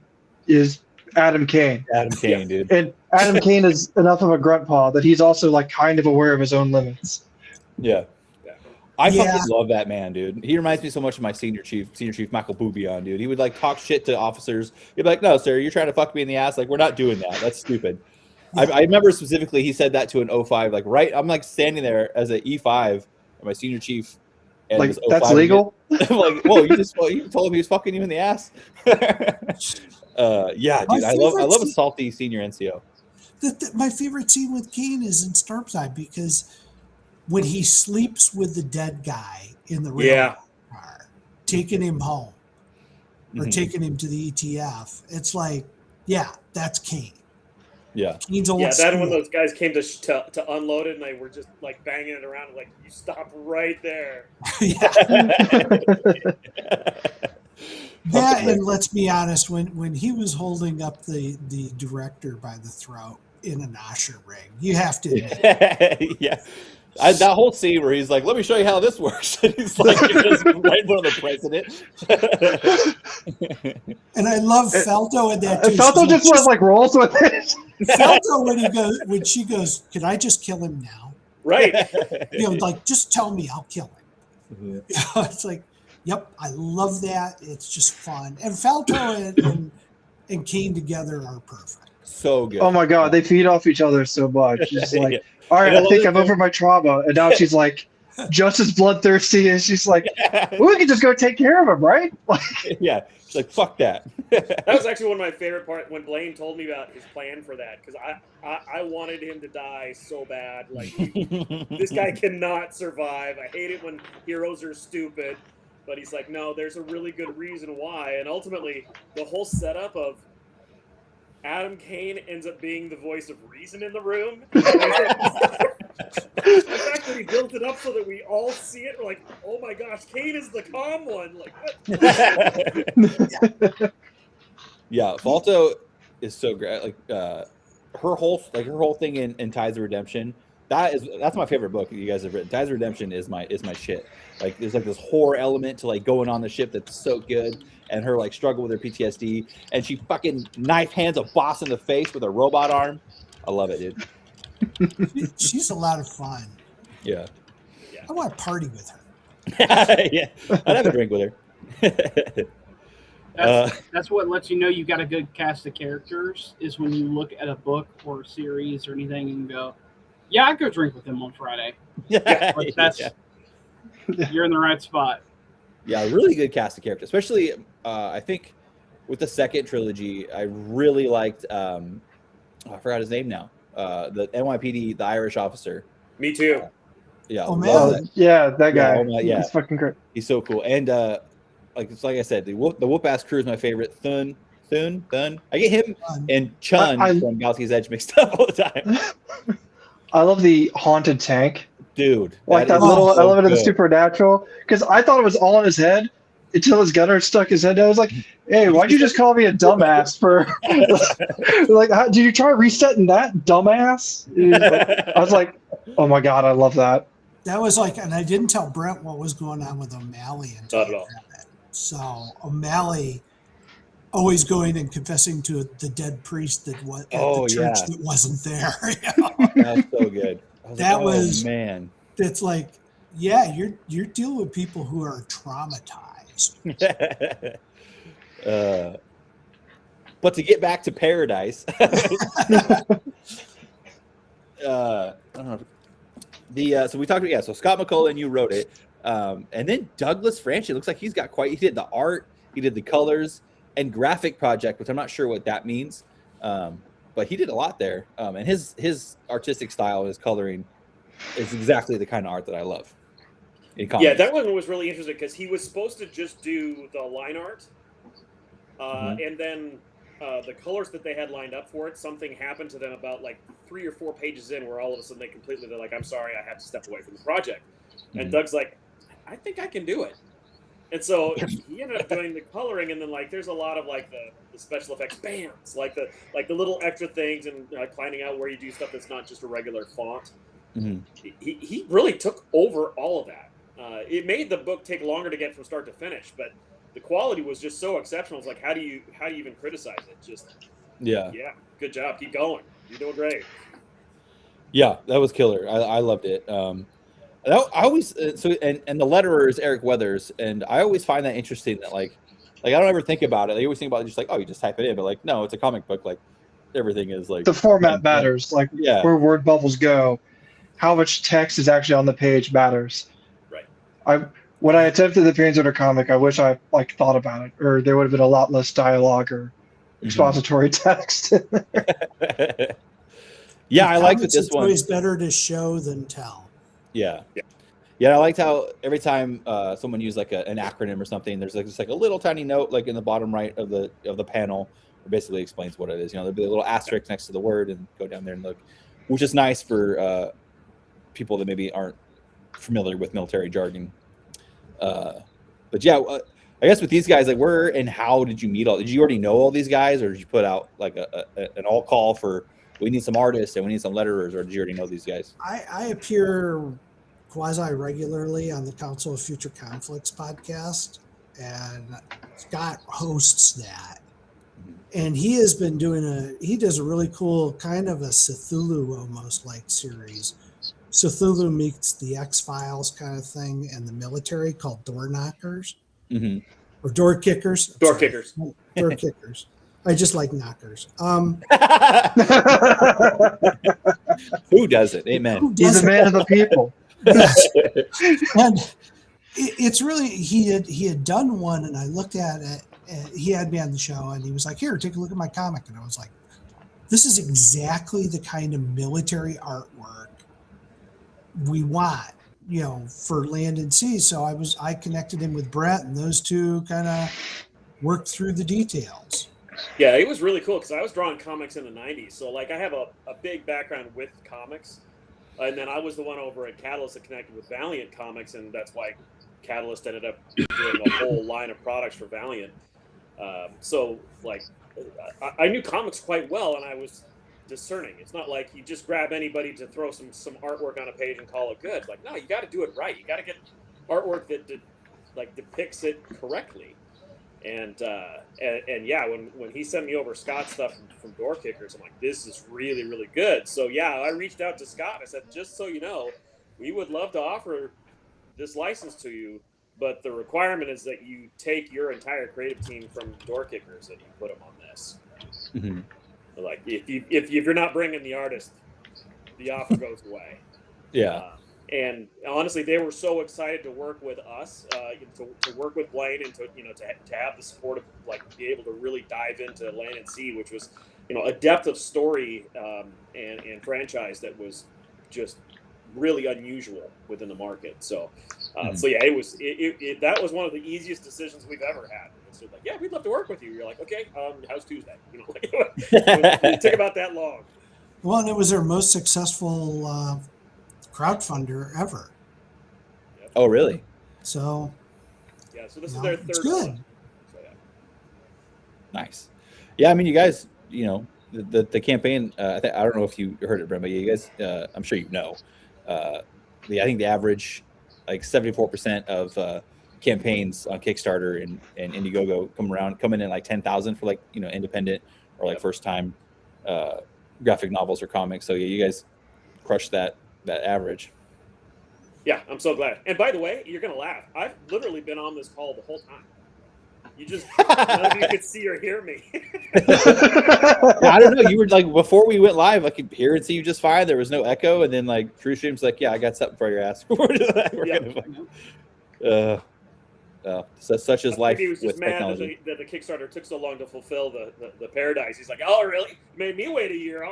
is Adam Kane. Dude. And Adam Kane is enough of a grunt paw that he's also like kind of aware of his own limits. I fucking love that man, dude. He reminds me so much of my senior chief Michael Boubion, dude. He would like talk shit to officers. He'd be like, no, sir, you're trying to fuck me in the ass. Like, we're not doing that. That's stupid. I remember specifically he said that to an 05, like I'm like standing there as an E5 and my senior chief. And like, that's legal? I'm like, whoa, you told him he was fucking you in the ass? Yeah, dude. I love a salty senior NCO. My favorite scene with Kane is in Storm's Eye, because when he sleeps with the dead guy in the railroad car, taking him home or taking him to the ETF, it's like, that's Kane. Kane's old then when those guys came to unload it and they were just like banging it around, like, you stop right there. That, and let's be honest, when he was holding up the director by the throat in an Osher ring, you have to admit. That whole scene where he's like, let me show you how this works. And he's like, just right in front of the president. And I love Felto in that too. Felto just like rolls with it. Felto when she goes, can I just kill him now? Right. Like, just tell me, I'll kill him. It's like, yep, I love that. It's just fun. And Felto and Kane together are perfect. So good. Oh my God, they feed off each other so much. It's like, all right, I think I'm over my trauma. And now she's like, just as bloodthirsty as she's like, well, we can just go take care of him, right? She's like, fuck that. That was actually one of my favorite parts when Blaine told me about his plan for that, because I wanted him to die so bad. Like, this guy cannot survive. I hate it when heroes are stupid. But he's like, no, there's a really good reason why. And ultimately, the whole setup of Adam Kane ends up being the voice of reason in the room. The fact that he built it up so that we all see it, we're like, oh my gosh, Kane is the calm one. Like, what? Falto is so great. Like her whole thing in Tides of Redemption. That's my favorite book you guys have written. Tides of Redemption is my shit. Like, there's like this horror element to like going on the ship that's so good, and her like struggle with her PTSD, and she fucking knife hands a boss in the face with a robot arm. I love it, dude. She's a lot of fun. Yeah. I want to party with her. I'd have a drink with her. That's what lets you know you got a good cast of characters, is when you look at a book or a series or anything and go, yeah, I'd go drink with him on Friday. You're in the right spot. Yeah, really good cast of characters. Especially, I think, with the second trilogy, I really liked, I forgot his name now, the NYPD, the Irish officer. Me too. That guy. He's fucking great. He's so cool. And like I said, the whoop-ass crew is my favorite. Thun. I get him and Chun from Galaxy's Edge mixed up all the time. I love the haunted tank. Dude. Like that little element of the supernatural. Because I thought it was all in his head until his gunner stuck his head down. I was like, hey, why'd you just call me a dumbass for... like, did you try resetting that, dumbass? I was like, oh my God, I love that. That was like, and I didn't tell Brent what was going on with O'Malley until Not at all. So O'Malley always going and confessing to the dead priest that was at the church that wasn't there. That's so good. That was man. That's like, yeah, you're dealing with people who are traumatized. But to get back to Paradise, I don't know. So we talked about so Scott McCullough, you wrote it, and then Douglas Franchi. It looks like he's got he did the art, he did the colors, and graphic project, which I'm not sure what that means, but he did a lot there. And his artistic style, his coloring, is exactly the kind of art that I love. Yeah, that one was really interesting because he was supposed to just do the line art, and then the colors that they had lined up for it, something happened to them about like 3 or 4 pages in, where all of a sudden they're like, I'm sorry, I have to step away from the project. And Doug's like, I think I can do it. And so he ended up doing the coloring, and then like there's a lot of like the special effects bands, like the little extra things, and finding out where you do stuff that's not just a regular font. He really took over all of that. It made the book take longer to get from start to finish, but the quality was just so exceptional. It's like, how do you even criticize it? Just yeah, good job, keep going, you're doing great. Yeah, that was killer. I loved it. I always and the letterer is Eric Weathers, and I always find that interesting that like I don't ever think about it. I always think about it just like, oh, you just type it in, but like no, it's a comic book. Like everything is like the format matters. Like where word bubbles go, how much text is actually on the page matters. Right. When I attempted the Peanut Butter comic, I wish I thought about it, or there would have been a lot less dialogue or expository text. Yeah, I like that this it's one. Always better to show than tell. Yeah. I liked how every time someone used like an acronym or something, there's like just like a little tiny note like in the bottom right of the panel, that basically explains what it is. There'll be a little asterisk next to the word, and go down there and look, which is nice for people that maybe aren't familiar with military jargon. But yeah, I guess with these guys, like, where and how did you meet all? Did you already know all these guys, or did you put out like an all call for we need some artists and we need some letterers, or did you already know these guys? I appear quasi regularly on the Council of Future Conflicts podcast, and Scott hosts that. And he has been he does a really cool kind of a Cthulhu almost like series. Cthulhu meets the X-Files kind of thing, and the military, called Door Knockers or Door Kickers. Door Kickers. Door Kickers. I just like knockers. Who does it? Amen. He's a man of the people. Yes. And it's really he had done one, and I looked at it. He had me on the show, and he was like, "Here, take a look at my comic." And I was like, "This is exactly the kind of military artwork we want, for Land&SEA." So I connected him with Brent, and those two kind of worked through the details. Yeah, it was really cool because I was drawing comics in the 90s. So like I have a big background with comics. And then I was the one over at Catalyst that connected with Valiant Comics, and that's why Catalyst ended up doing a whole line of products for Valiant. So like I knew comics quite well, and I was discerning. It's not like you just grab anybody to throw some artwork on a page and call it good. Like, no, you got to do it right. You got to get artwork that depicts it correctly. And yeah, when he sent me over Scott's stuff from Door Kickers, I'm like, this is really, really good. So yeah, I reached out to Scott. I said, just so you know, we would love to offer this license to you, but the requirement is that you take your entire creative team from Door Kickers and you put them on this. Like, if you're not bringing the artist, the offer goes away. Yeah. And honestly, they were so excited to work with us, to work with Blaine, and to have the support of be able to really dive into Land&SEA, which was a depth of story and franchise that was just really unusual within the market. So so yeah, that was one of the easiest decisions we've ever had. It's like, yeah, we'd love to work with you. You're like, okay, how's Tuesday? It took about that long. Well, and it was their most successful crowdfunder ever. Yep. Oh, really? So yeah, so this is their third it's good. one. So, yeah. Nice. Yeah, I mean, you guys, the campaign. I don't know if you heard it, Brent, but you guys, I'm sure I think the average, like 74% of campaigns on Kickstarter and Indiegogo come in like 10,000 for like, independent or like first time graphic novels or comics. So yeah, you guys crushed that average. Yeah, I'm so glad. And by the way, you're gonna laugh. I've literally been on this call the whole time. You just none of you could see or hear me. I don't know. You were like, before we went live, I could hear and see you just fine. There was no echo, and then like TrueStream's like, yeah, I got something for your ass. So such is life. Maybe he was just with mad technology. that the Kickstarter took so long to fulfill the Paradise. He's like, oh really? You made me wait a year.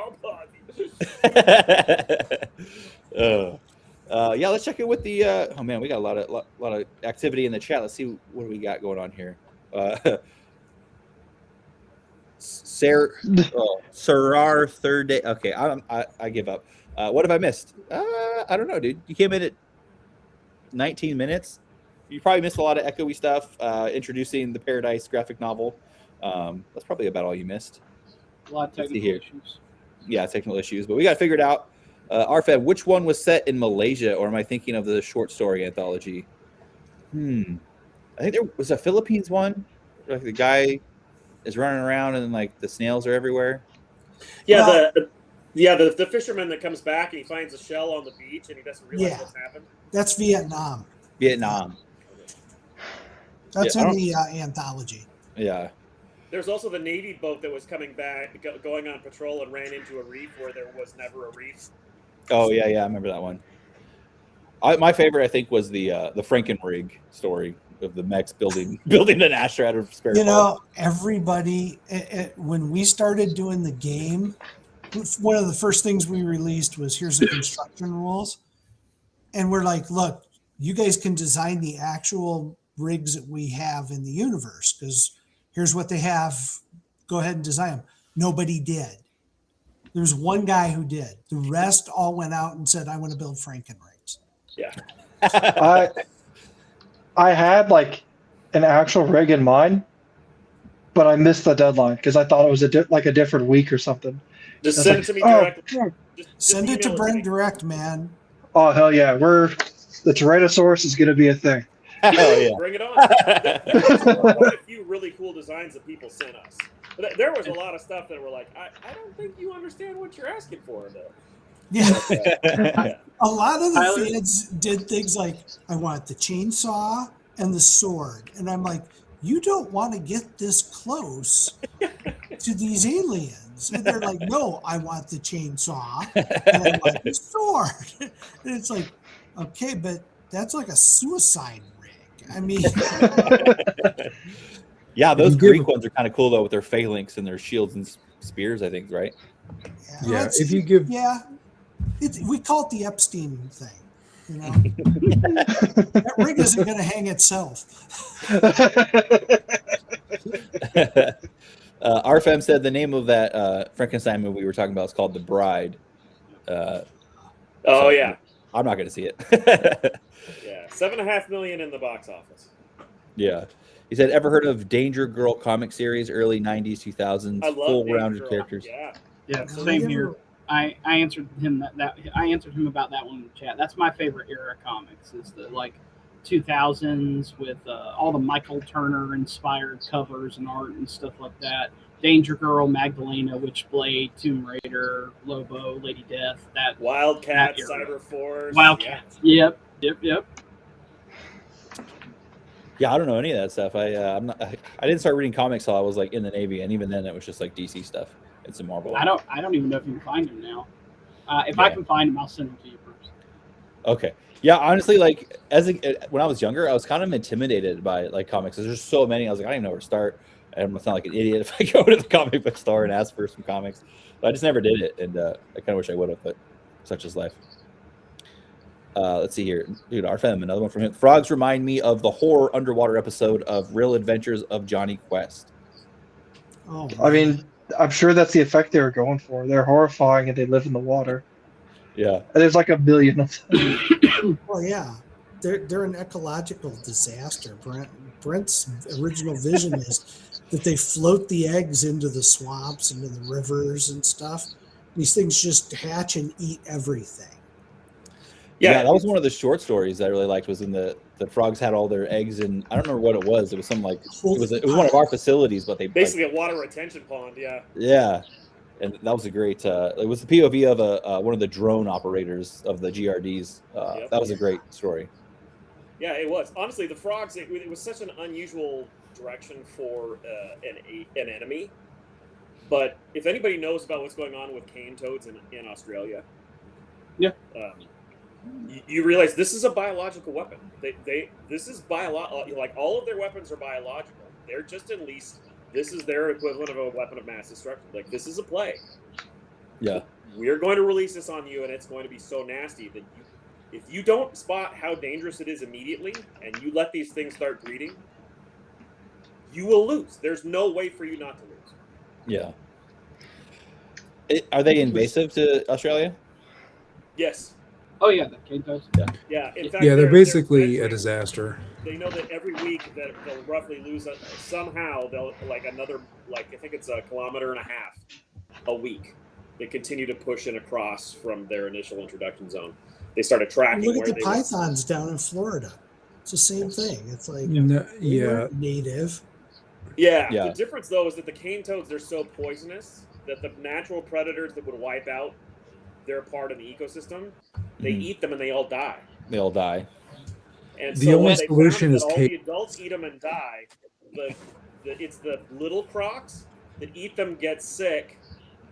Oh, yeah, let's check in with the. Oh man, we got a lot of activity in the chat. Let's see what we got going on here. Sarar third day. Okay, I give up. What have I missed? I don't know, dude. You came in at 19 minutes. You probably missed a lot of echoey stuff. Introducing the Paradise graphic novel. That's probably about all you missed. A lot of technical issues. Yeah, technical issues, but we got figured out. RFED, which one was set in Malaysia, or am I thinking of the short story anthology? I think there was a Philippines one. Like the guy is running around and like the snails are everywhere. Yeah, the fisherman that comes back and he finds a shell on the beach and he doesn't realize what's happened. That's Vietnam. That's in the anthology. Yeah. There's also the Navy boat that was coming back, going on patrol and ran into a reef where there was never a reef. Oh yeah, I remember that one. My favorite, I think, was the Frankenrig story of the mechs building an Astra out of spare parts. Everybody, when we started doing the game, one of the first things we released was here's the construction rules, and we're like, look, you guys can design the actual rigs that we have in the universe because here's what they have. Go ahead and design them. Nobody did. There's one guy who did. The rest all went out and said, I want to build Frankenrigs. Yeah. I had like an actual rig in mind, but I missed the deadline because I thought it was a different week or something. Just send it to me directly. Send it to Brent direct, man. Oh, hell yeah. The Tyrannosaurus is going to be a thing. Hell yeah. Bring it on. Quite a few really cool designs that people sent us. But there was a lot of stuff that were like, I don't think you understand what you're asking for, though. Yeah. A lot of the fans did things like, I want the chainsaw and the sword. And I'm like, you don't want to get this close to these aliens. And they're like, no, I want the chainsaw and I want the sword. And it's like, okay, but that's like a suicide rig. I mean, yeah, those Greek ones are kind of cool though with their phalanx and their shields and spears, I think, right? Yeah, if you give we call it the Epstein thing. That rig isn't going to hang itself. RFM said the name of that Frankenstein movie we were talking about is called The Bride. Yeah. I'm not going to see it. Yeah, $7.5 million in the box office. Yeah. He said, ever heard of Danger Girl comic series, early 90s, 2000s, full-rounded characters? Yeah, same here. I answered him I answered him about that one in the chat. That's my favorite era of comics. Is the 2000s with all the Michael Turner inspired covers and art and stuff like that. Danger Girl, Magdalena, Witchblade, Tomb Raider, Lobo, Lady Death. That Wildcat, that Cyber Force. Wildcat. Yep. Yeah, I don't know any of that stuff. I didn't start reading comics till I was like in the Navy, and even then it was just like DC stuff. It's a Marvel. I don't even know if you can find them now. If I can find them, I'll send them to you first. Okay. Yeah, honestly, when I was younger, I was kind of intimidated by comics. There's just so many. I was like, I don't even know where to start. I'm gonna sound like an idiot if I go to the comic book store and ask for some comics. But I just never did it, and I kind of wish I would have. But such is life. Let's see here, dude. RFM, another one from him. Frogs remind me of the horror underwater episode of Real Adventures of Johnny Quest. Oh, I mean, I'm sure that's the effect they were going for. They're horrifying and they live in the water. Yeah. And there's like a billion of them. Well, yeah. They're an ecological disaster. Brent's original vision is that they float the eggs into the swamps, into the rivers and stuff. These things just hatch and eat everything. Yeah, that was one of the short stories I really liked. Was when the frogs had all their eggs in. I don't remember what it was. It was some like it was one of our facilities, but they basically a water retention pond. Yeah. Yeah, and that was a great. It was the POV of one of the drone operators of the GRDs. That was a great story. Yeah, it was. Honestly, the frogs. It was such an unusual direction for an enemy. But if anybody knows about what's going on with cane toads in Australia, you realize this is a biological weapon. This is like all of their weapons are biological. They're just at least this is their equivalent of a weapon of mass destruction. Like this is a plague. Yeah, we are going to release this on you, and it's going to be so nasty that if you don't spot how dangerous it is immediately, and you let these things start breeding, you will lose. There's no way for you not to lose. Yeah. Are they invasive to Australia? Yes. Oh yeah, the cane toads. Yeah. In fact, They're basically a disaster. They know that every week that they'll roughly lose somehow they'll like another I think it's 1.5 kilometers a week. They continue to push in across from their initial introduction zone. They started tracking. Look at the pythons down in Florida. It's the same thing. It's like native. Yeah. The difference though is that the cane toads, they're so poisonous that the natural predators that would wipe out their part in the ecosystem, they eat them and they all die. They all die. And the so only solution is all the adults eat them and die. It's the little crocs that eat them, get sick,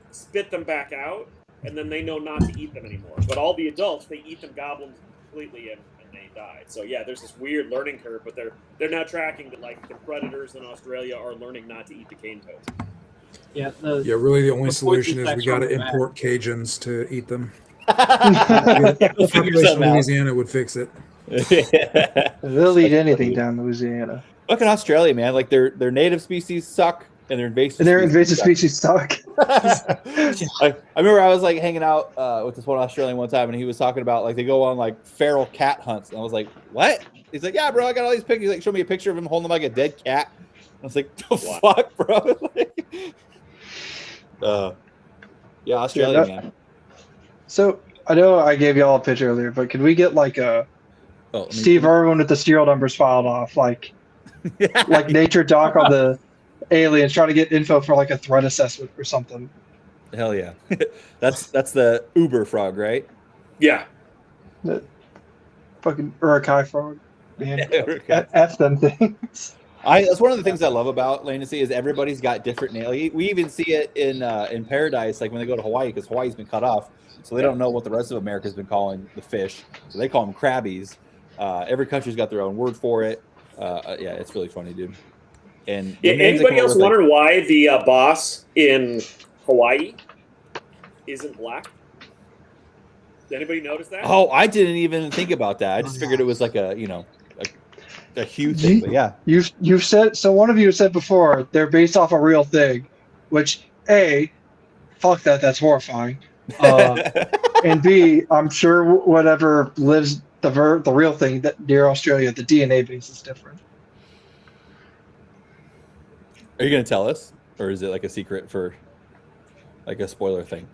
spit them back out, and then they know not to eat them anymore. But all the adults, they eat them, gobble them completely, and they died. So yeah, there's this weird learning curve, but they're now tracking that like the predators in Australia are learning not to eat the cane toads. Yeah, really the only solution is we got to import Cajuns to eat them. Louisiana would fix it. They'll eat anything down in Louisiana. Look at Australia, man. Like their native species suck, and their invasive species suck. I remember I was like hanging out with this one Australian one time, and he was talking about like they go on like feral cat hunts, and I was like, "What?" He's like, "Yeah, bro, I got all these pictures." He's like, show me a picture of him holding like a dead cat. I was like, "The fuck, bro!" Australia, man. So I know I gave y'all a pitch earlier, but could we get like a Steve Irwin with the serial numbers filed off, like Nature Doc on the aliens, trying to get info for like a threat assessment or something? Hell yeah, that's the Uber frog, right? Yeah, the fucking Urukai frog, man. F them things. That's one of the things I love about LAND&SEA is everybody's got different names. We even see it in Paradise, like when they go to Hawaii, because Hawaii's been cut off, so they don't know what the rest of America's been calling the fish, so they call them crabbies. Every country's got their own word for it. It's really funny, dude. And anybody else wonder why the boss in Hawaii isn't black? Did anybody notice that? Oh, I didn't even think about that. I just figured it was like a huge thing. But yeah, you've said so. One of you said before they're based off a real thing, which fuck that. That's horrifying. And B, I'm sure whatever lives the real thing that near Australia, the DNA base is different. Are you gonna tell us, or is it like a secret for like a spoiler thing?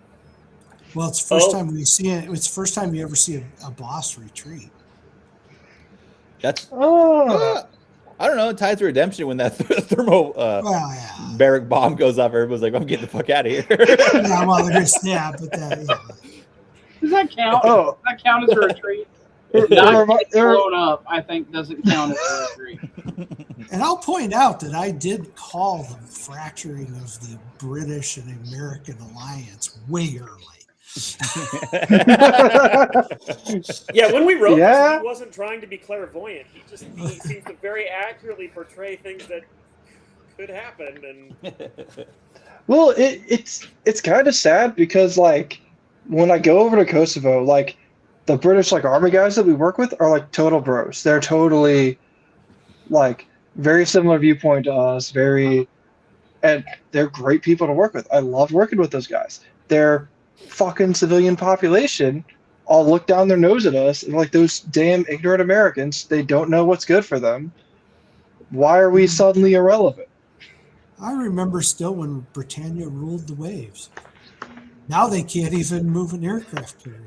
Well, it's the first time we see it. It's the first time you ever see a boss retreat. That's I don't know. It ties to redemption when that thermo barrack bomb goes off. Everyone's like, "I'm getting the fuck out of here." Yeah, well, they're but does that count? Does that count as a retreat? Not blown up, I think, doesn't count as a retreat. And I'll point out that I did call the fracturing of the British and American alliance way early. Yeah, when we wrote this, he wasn't trying to be clairvoyant. He seems to very accurately portray things that could happen. And well, it's kind of sad because like when I go over to Kosovo, like the British like army guys that we work with are like total bros. They're totally like very similar viewpoint to us. And they're great people to work with. I love working with those guys. They're fucking civilian population all look down their nose at us and like those damn ignorant Americans, they don't know what's good for them. Why are we suddenly irrelevant? I remember still when Britannia ruled the waves. Now they can't even move an aircraft carrier.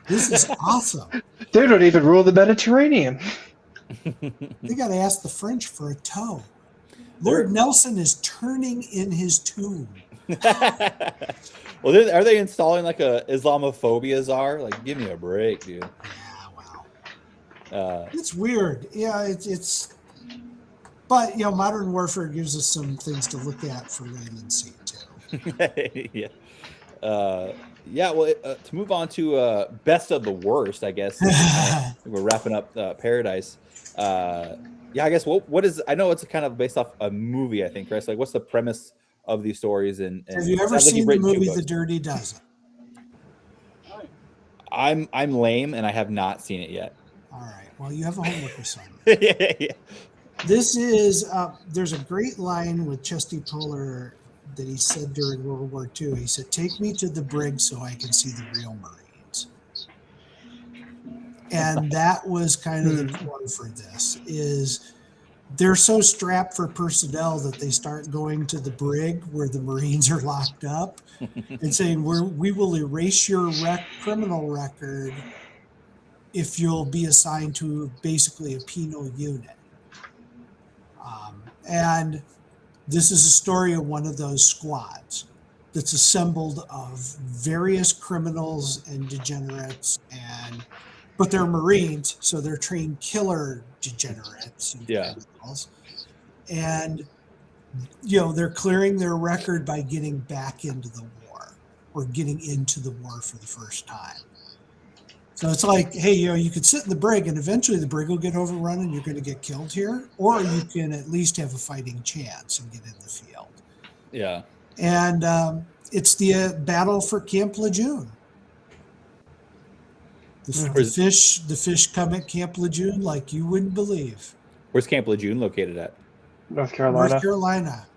This is awesome. They don't even rule the Mediterranean. They got to ask the French for a toe. Lord Nelson is turning in his tomb. Well, are they installing like a Islamophobia czar? Like, give me a break, dude. Yeah, wow. It's weird. Yeah, it's. But modern warfare gives us some things to look at for LAND&SEA too. Yeah. Well, to move on to best of the worst, I guess. We're wrapping up Paradise. I guess what is? I know it's kind of based off a movie, I think, Chris. Like, what's the premise of these stories? And have you ever seen the movie The Dirty Dozen? I'm lame, and I have not seen it yet. All right. Well, you have a homework assignment. Yeah. This is there's a great line with Chesty Puller that he said during World War II. He said, "Take me to the brig so I can see the real Marines." And that was kind of the core for this. Is they're so strapped for personnel that they start going to the brig where the Marines are locked up and saying, "We will erase your criminal record if you'll be assigned to basically a penal unit." And this is a story of one of those squads that's assembled of various criminals and degenerates, but they're Marines, so they're trained killer degenerates and criminals. And they're clearing their record by getting back into the war or getting into the war for the first time. So it's like, hey, you could sit in the brig and eventually the brig will get overrun and you're going to get killed here, or you can at least have a fighting chance and get in the field. Yeah. And it's the battle for Camp Lejeune. The fish come at Camp Lejeune like you wouldn't believe. Where's Camp Lejeune located at? North Carolina.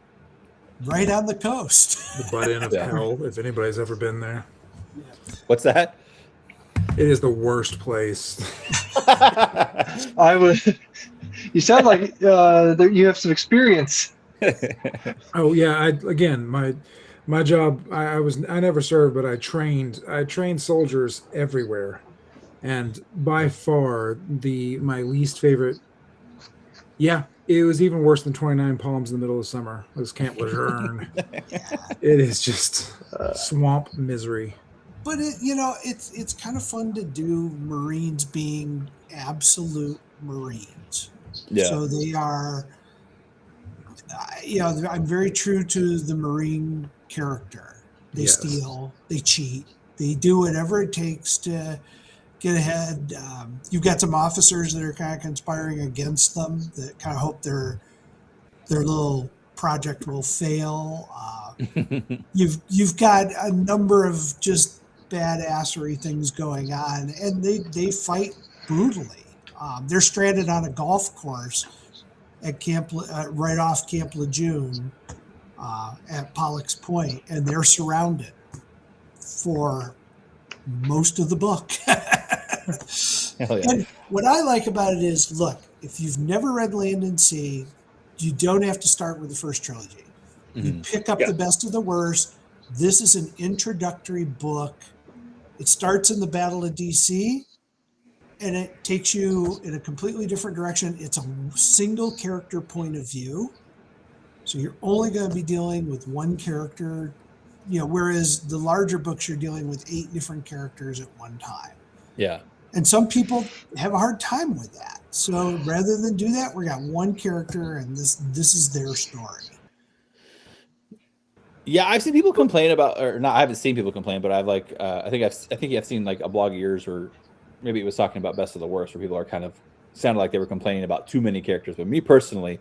Right on the coast. The butt end of hell, if anybody's ever been there. What's that? It is the worst place. You sound like you have some experience. Oh yeah, my job. I never served, but I trained soldiers everywhere, and by far my least favorite. Yeah, it was even worse than 29 Palms in the middle of summer. It was Camp Lejeune. It is just swamp misery. But it's kind of fun to do Marines being absolute Marines. Yeah. So they are, I'm very true to the Marine character. They steal, they cheat, they do whatever it takes to get ahead. You've got some officers that are kind of conspiring against them that kind of hope their little project will fail. You've got a number of just badassery things going on, and they fight brutally. They're stranded on a golf course at right off Camp Lejeune at Pollock's Point, and they're surrounded for most of the book. Hell yeah. And what I like about it is, look, if you've never read LAND&SEA, you don't have to start with the first trilogy. You pick up the best of the worst. This is an introductory book. It starts in the Battle of DC, and it takes you in a completely different direction. It's a single character point of view. So you're only going to be dealing with one character, whereas the larger books, you're dealing with 8 different characters at one time. Yeah. And some people have a hard time with that. So rather than do that, we got one character, and this is their story. Yeah, I've seen people complain about, or not. I haven't seen people complain, but I've I think I've seen like a blog of yours, or maybe it was talking about best of the worst, where people are kind of sounded like they were complaining about too many characters. But me personally,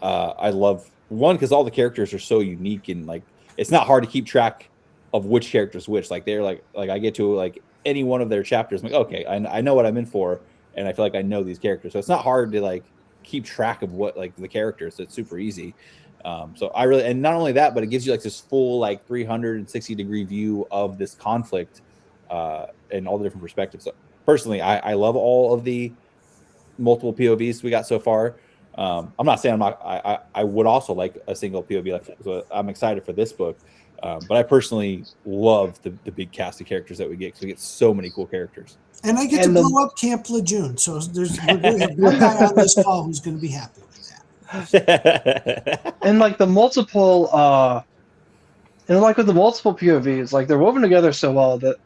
I love one because all the characters are so unique, and like it's not hard to keep track of which characters which. Like they're like I get to like any one of their chapters, I'm like, okay, I know what I'm in for, and I feel like I know these characters, so it's not hard to like keep track of what like the characters. So it's super easy. So I really, and not only that, but it gives you like this full like 360-degree view of this conflict and all the different perspectives. So personally, I love all of the multiple POVs we got so far. I'm not saying I would also like a single POV. Like, so I'm excited for this book, but I personally love the big cast of characters that we get because we get so many cool characters. And I get to blow up Camp Lejeune, so we're going to have one guy on this call who's going to be happy with that. And like the multiple, and like with the multiple POVs, like they're woven together so well that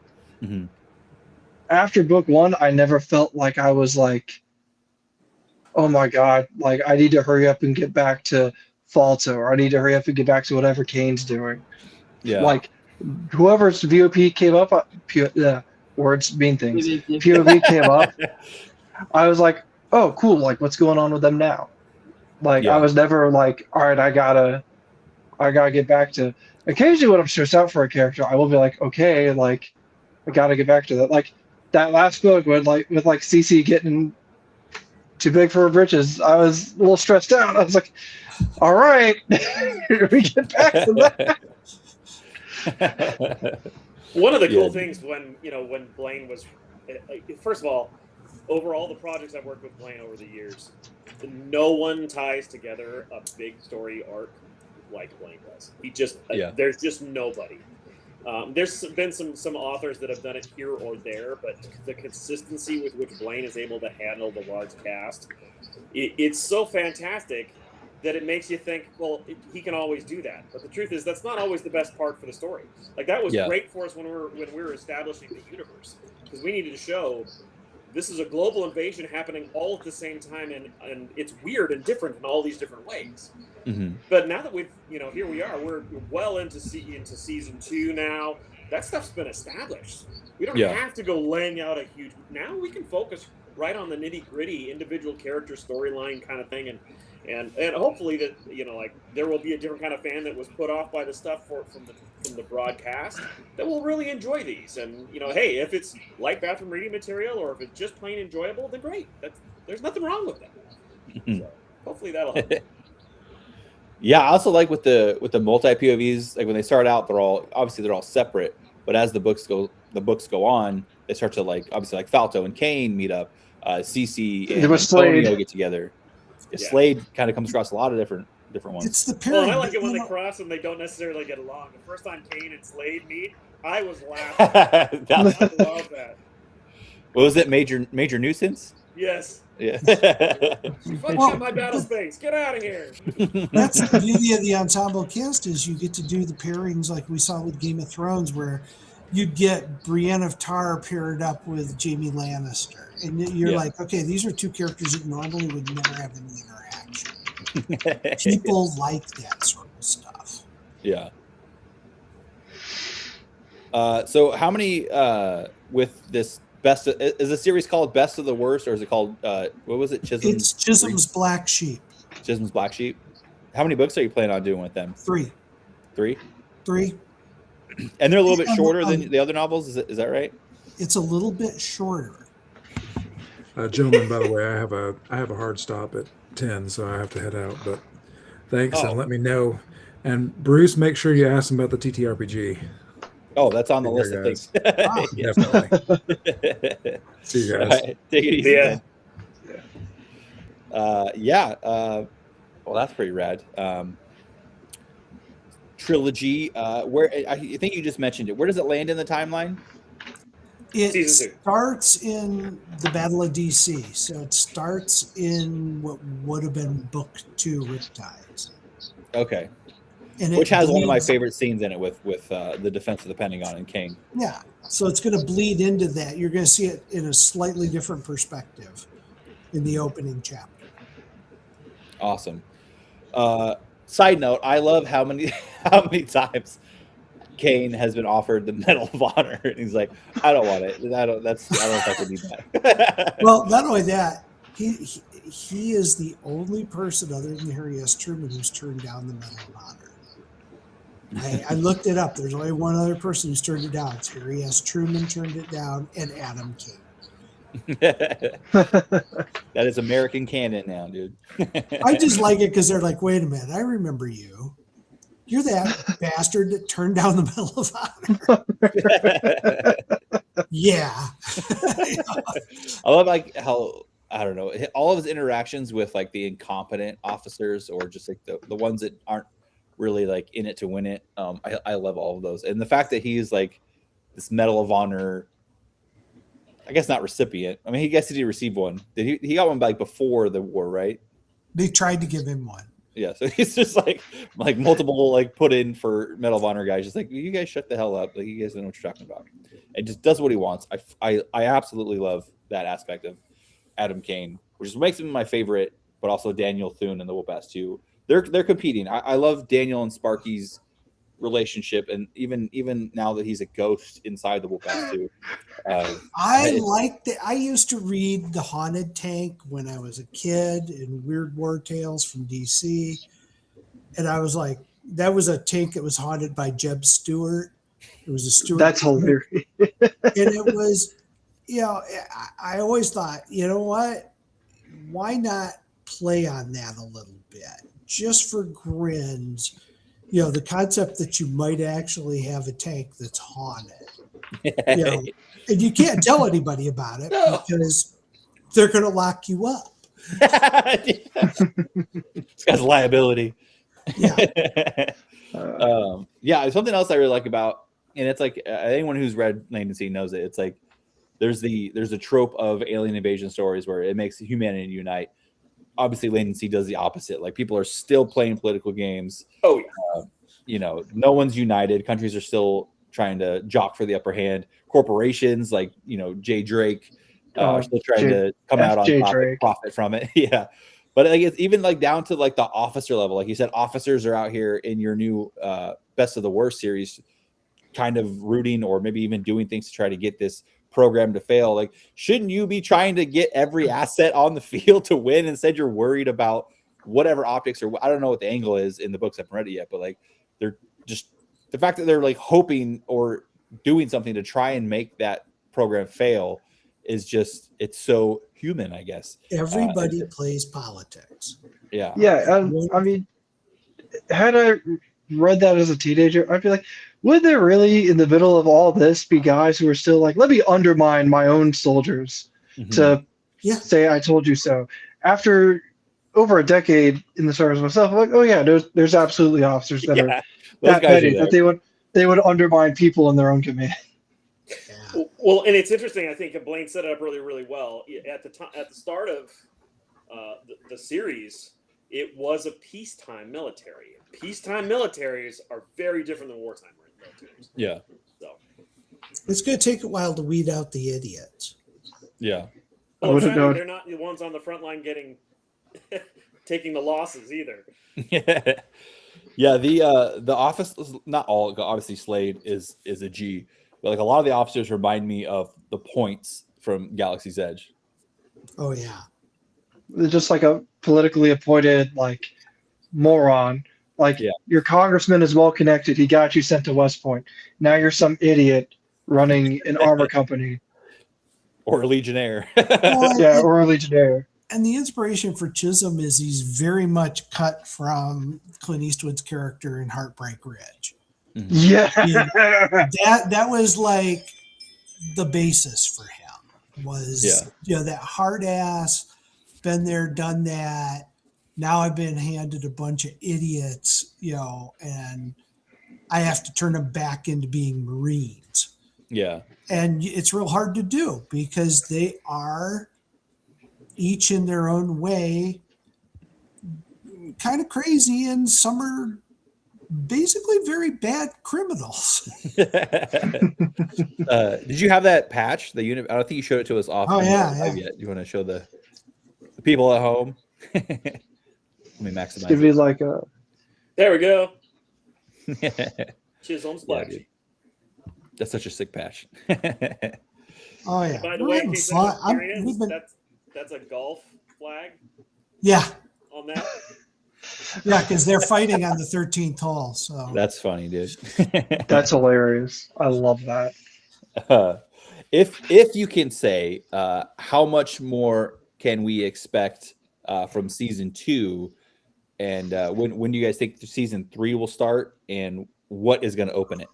after book one, I never felt like I was like, oh my God, like I need to hurry up and get back to Falto, or I need to hurry up and get back to whatever Kane's doing. Yeah. Like whoever's VOP came up, words mean things. POV came up. I was like, oh, cool. Like, what's going on with them now? Like, I was never like, all right, I gotta get back to. Occasionally, when I'm stressed out for a character, I will be like, okay, like, I gotta get back to that. Like that last book with CC getting too big for her britches, I was a little stressed out. I was like, all right, we get back to that. One of the cool things when Blaine was, first of all, over all the projects I've worked with Blaine over the years, no one ties together a big story arc like Blaine does. He just, there's just nobody. There's been some authors that have done it here or there, but the consistency with which Blaine is able to handle the large cast, it's so fantastic that it makes you think, well, he can always do that. But the truth is, that's not always the best part for the story. Like that was great for us when we were establishing the universe, because we needed to show this is a global invasion happening all at the same time, and it's weird and different in all these different ways. But now that we've, here we are, we're well into season 2 now. That stuff's been established. We don't have to go laying out a huge. Now we can focus right on the nitty gritty individual character storyline kind of thing, and hopefully that like there will be a different kind of fan that was put off by the stuff from the broadcast that will really enjoy these. And hey, if it's light bathroom reading material or if it's just plain enjoyable, then great. There's nothing wrong with that. So hopefully that'll help. Yeah, I also like with the multi POVs, like when they start out, they're all separate, but as the books go on, they start to obviously Falto and Kane meet up, CC and Antonio get together. Slade kind of comes across a lot of different ones. It's the period. Well, I like it when they cross and they don't necessarily get along. The first time Kane and Slade meet, I was laughing. I love that. What was it, Major Nuisance? Yes. Yeah. You fucked up my battle space. Get out of here. That's the beauty of the ensemble cast, is you get to do the pairings like we saw with Game of Thrones, where you'd get Brienne of Tar paired up with Jaime Lannister. And you're like, okay, these are two characters that normally would never have any interaction. People like that sort of stuff. Yeah. So how many with this is the series called Best of the Worst, or is it called what was it? It's Chisholm's Black Sheep. Chisholm's Black Sheep. How many books are you planning on doing with them? 3. 3? 3. And they're a little bit shorter than the other novels. Is that right? It's a little bit shorter. Gentlemen, by the way, I have a hard stop at 10, so I have to head out. But thanks, and let me know. And Bruce, make sure you ask him about the TTRPG. Oh, that's on the list of things. Definitely. See you guys. Right, take it easy. Well, that's pretty rad. Trilogy. Where I think you just mentioned it. Where does it land in the timeline? It starts in the Battle of DC, so it starts in what would have been book 2, Riptides. Okay. And which has one of my favorite scenes in it with the defense of the Pentagon and King. Yeah, so it's going to bleed into that. You're going to see it in a slightly different perspective in the opening chapter. Awesome. Side note: I love how many times Kane has been offered the Medal of Honor, and he's like, "I don't want it. I don't know if I could need that." Well, not only that, he is the only person other than Harry S. Truman who's turned down the Medal of Honor. I looked it up. There's only one other person who's turned it down. It's Harry S. Truman turned it down, and Adam King. That is American canon now, dude. I just like it because they're like, wait a minute, I remember you. You're that bastard that turned down the Medal of Honor. Yeah. I love how I don't know, all of his interactions with like the incompetent officers or just like the ones that aren't really like in it to win it. I love all of those. And the fact that he's like this Medal of Honor, I guess not recipient. I mean, he guessed he received one. Did he got one like before the war, right? They tried to give him one. Yeah, so he's just like multiple like put in for Medal of Honor guys, just like, you guys shut the hell up, like you guys don't know what you're talking about, and just does what he wants. I absolutely love that aspect of Adam Kane, which makes him my favorite, but also Daniel Thune and the Whoop-Ass too. They're competing. I love Daniel and Sparky's relationship, and even now that he's a ghost inside the Whoop-Ass too. I like that. I used to read The Haunted Tank when I was a kid in Weird War Tales from DC. And I was like, that was a tank that was haunted by Jeb Stewart. It was a Stewart. That's hilarious. And it was, I always thought, you know what? Why not play on that a little bit? Just for grins. The concept that you might actually have a tank that's haunted. And you can't tell anybody about it because they're going to lock you up. This guy's liability. Yeah. Something else I really like about, and it's like anyone who's read Land&SEA knows it. It's like there's a trope of alien invasion stories where it makes humanity unite. Obviously, Land&SEA does the opposite. Like people are still playing political games. Oh, no one's united. Countries are still trying to jock for the upper hand. Corporations like Jay Drake are still trying to come out on top and profit from it. Yeah, but like it's even like down to like the officer level. Like you said, officers are out here in your new Best of the Worst series, kind of rooting or maybe even doing things to try to get this program to fail. Like, shouldn't you be trying to get every asset on the field to win? Instead, you're worried about whatever optics or I don't know what the angle is in the books. I haven't read it yet, but like they're just the fact that they're like hoping or doing something to try and make that program fail is just, it's so human, I guess. Everybody plays politics. Yeah. Yeah. I mean, had I read that as a teenager, I'd be like, would there really, in the middle of all this, be guys who are still like, let me undermine my own soldiers to say, I told you so? After over a decade in the service myself, I'm like, oh yeah, there's absolutely officers that are that petty that they would undermine people in their own command. Yeah. Well, and it's interesting. I think Blaine set it up really, really well at the start of the series. It was a peacetime military. Peacetime militaries are very different than wartime militaries. Yeah. So it's going to take a while to weed out the idiots. Yeah. Well, they're not the ones on the front line taking the losses either. Yeah, the office, not all, obviously Slade is a G, but like a lot of the officers remind me of the points from Galaxy's Edge. Oh yeah. They're just like a politically appointed like moron. Like your congressman is well connected. He got you sent to West Point. Now you're some idiot running an armor company. Or a Legionnaire. Or a Legionnaire. And the inspiration for Chisholm is he's very much cut from Clint Eastwood's character in Heartbreak Ridge. Mm-hmm. Yeah. That was like the basis for him was, that hard ass, been there, done that. Now I've been handed a bunch of idiots, and I have to turn them back into being Marines. Yeah. And it's real hard to do because they are each in their own way kind of crazy, and some are basically very bad criminals. Did you have that patch, the unit? I don't think you showed it to us off. Oh, yeah. Yet. You want to show the people at home? Let me maximize Give me like a... There we go. Chisholm's black. Yeah, that's such a sick patch. Oh yeah. By the way, in case anyone's curious, that's a Gulf flag. Yeah. On that. Yeah, because they're fighting on the 13th hole. So that's funny, dude. That's hilarious. I love that. If you can say, how much more can we expect from season 2, and when do you guys think season 3 will start, and what is going to open it?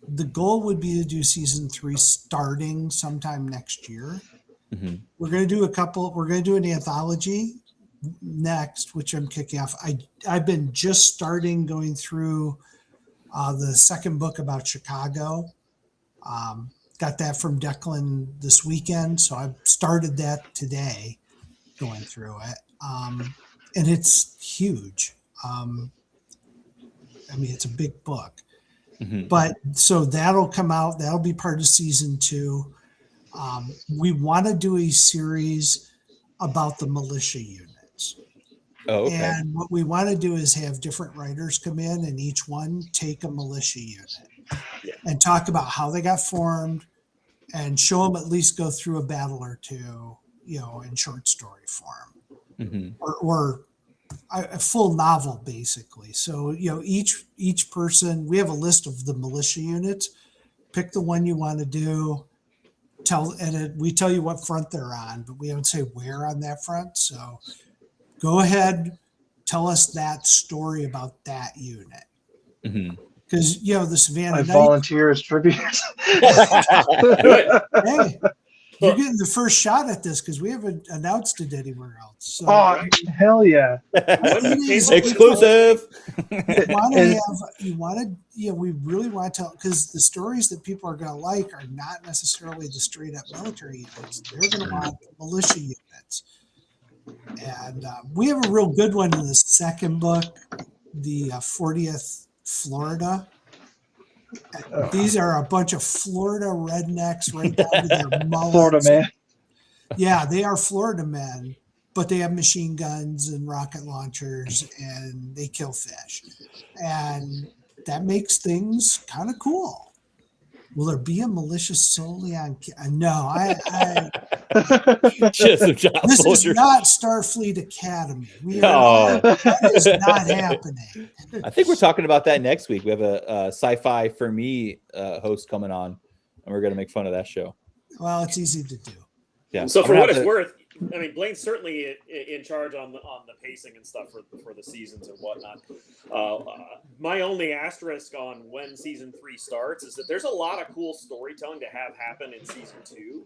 The goal would be to do season 3 starting sometime next year. Mm-hmm. We're going to do a couple. We're going to do an anthology next, which I'm kicking off. I've been just starting going through the second book about Chicago. Got that from Declan this weekend, so I've started that today, going through it, and it's huge. I mean, it's a big book, Mm-hmm. but so that'll come out. That'll be part of season 2. We want to do a series about the militia units. Oh, okay. And what we want to do is have different writers come in and each one take a militia unit and talk about how they got formed and show them at least go through a battle or two, in short story form, Mm-hmm. or a full novel, basically. So, each person, we have a list of the militia units. Pick the one you want to do. We tell you what front they're on, but we don't say where on that front. So go ahead, tell us that story about that unit. Mm-hmm. Because, the Savannah I Knights, volunteer as tribute. hey, you're getting the first shot at this because we haven't announced it anywhere else. So Oh, hell yeah. Exclusive. We really want to tell, because the stories that people are going to like are not necessarily the straight up military units. They're going to want militia units. And we have a real good one in the second book, the 40th Florida. These are a bunch of Florida rednecks right down to their mullets. Florida man. Yeah, they are Florida men, but they have machine guns and rocket launchers and they kill fish. And that makes things kind of cool. Will there be a militia solely on? No, Just some child this soldiers. is not Starfleet Academy. That is not happening. I think we're talking about that next week. We have a sci-fi for me host coming on, and we're going to make fun of that show. Well, it's easy to do. Yeah. So I'm for gonna what have it's to- worth, I mean, Blaine's certainly in charge on the pacing and stuff for the seasons and whatnot. My only asterisk on when season 3 starts is that there's a lot of cool storytelling to have happen in season 2,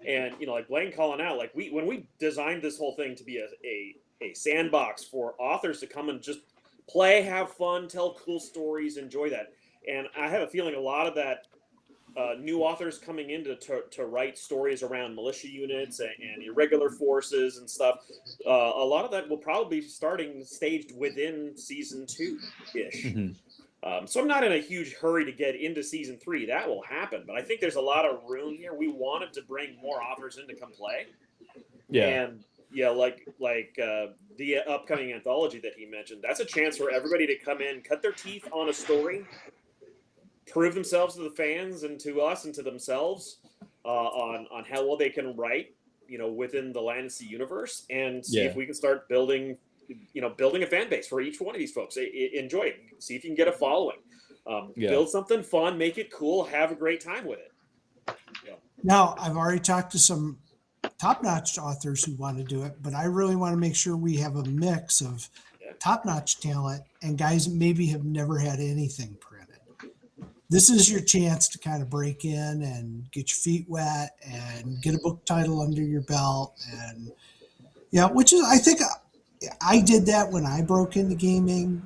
and like Blaine calling out, like when we designed this whole thing to be a sandbox for authors to come and just play, have fun, tell cool stories, enjoy that, and I have a feeling a lot of that. New authors coming in to write stories around militia units and irregular forces and stuff. A lot of that will probably be staged within season 2-ish. Mhm. So I'm not in a huge hurry to get into season 3. That will happen, but I think there's a lot of room here. We wanted to bring more authors in to come play. Yeah. And like the upcoming anthology that he mentioned, that's a chance for everybody to come in, cut their teeth on a story, prove themselves to the fans and to us and to themselves on how well they can write, within the Land&SEA universe, and see if we can start building a fan base for each one of these folks. Enjoy it. See if you can get a following. Build something fun, make it cool, have a great time with it. Now, I've already talked to some top-notch authors who want to do it, but I really want to make sure we have a mix of top-notch talent and guys that maybe have never had anything printed. This is your chance to kind of break in and get your feet wet and get a book title under your belt. And which is, I think I did that when I broke into gaming,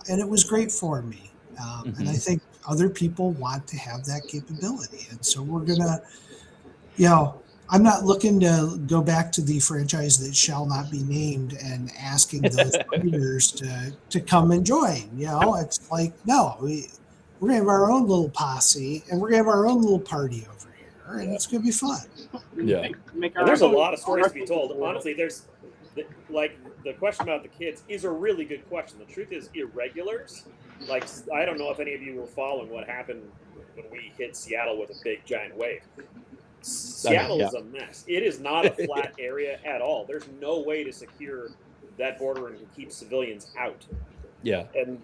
and it was great for me. And I think other people want to have that capability. And so we're going to, I'm not looking to go back to the franchise that shall not be named and asking those readers to come and join. It's like, no, we're going to have our own little posse and we're going to have our own little party over here, and it's going to be fun. Yeah. And there's a lot of stories to be told. Honestly, there's like the question about the kids is a really good question. The truth is, irregulars, like, I don't know if any of you were following what happened when we hit Seattle with a big giant wave. Seattle is a mess. It is not a flat area at all. There's no way to secure that border and to keep civilians out. Yeah. And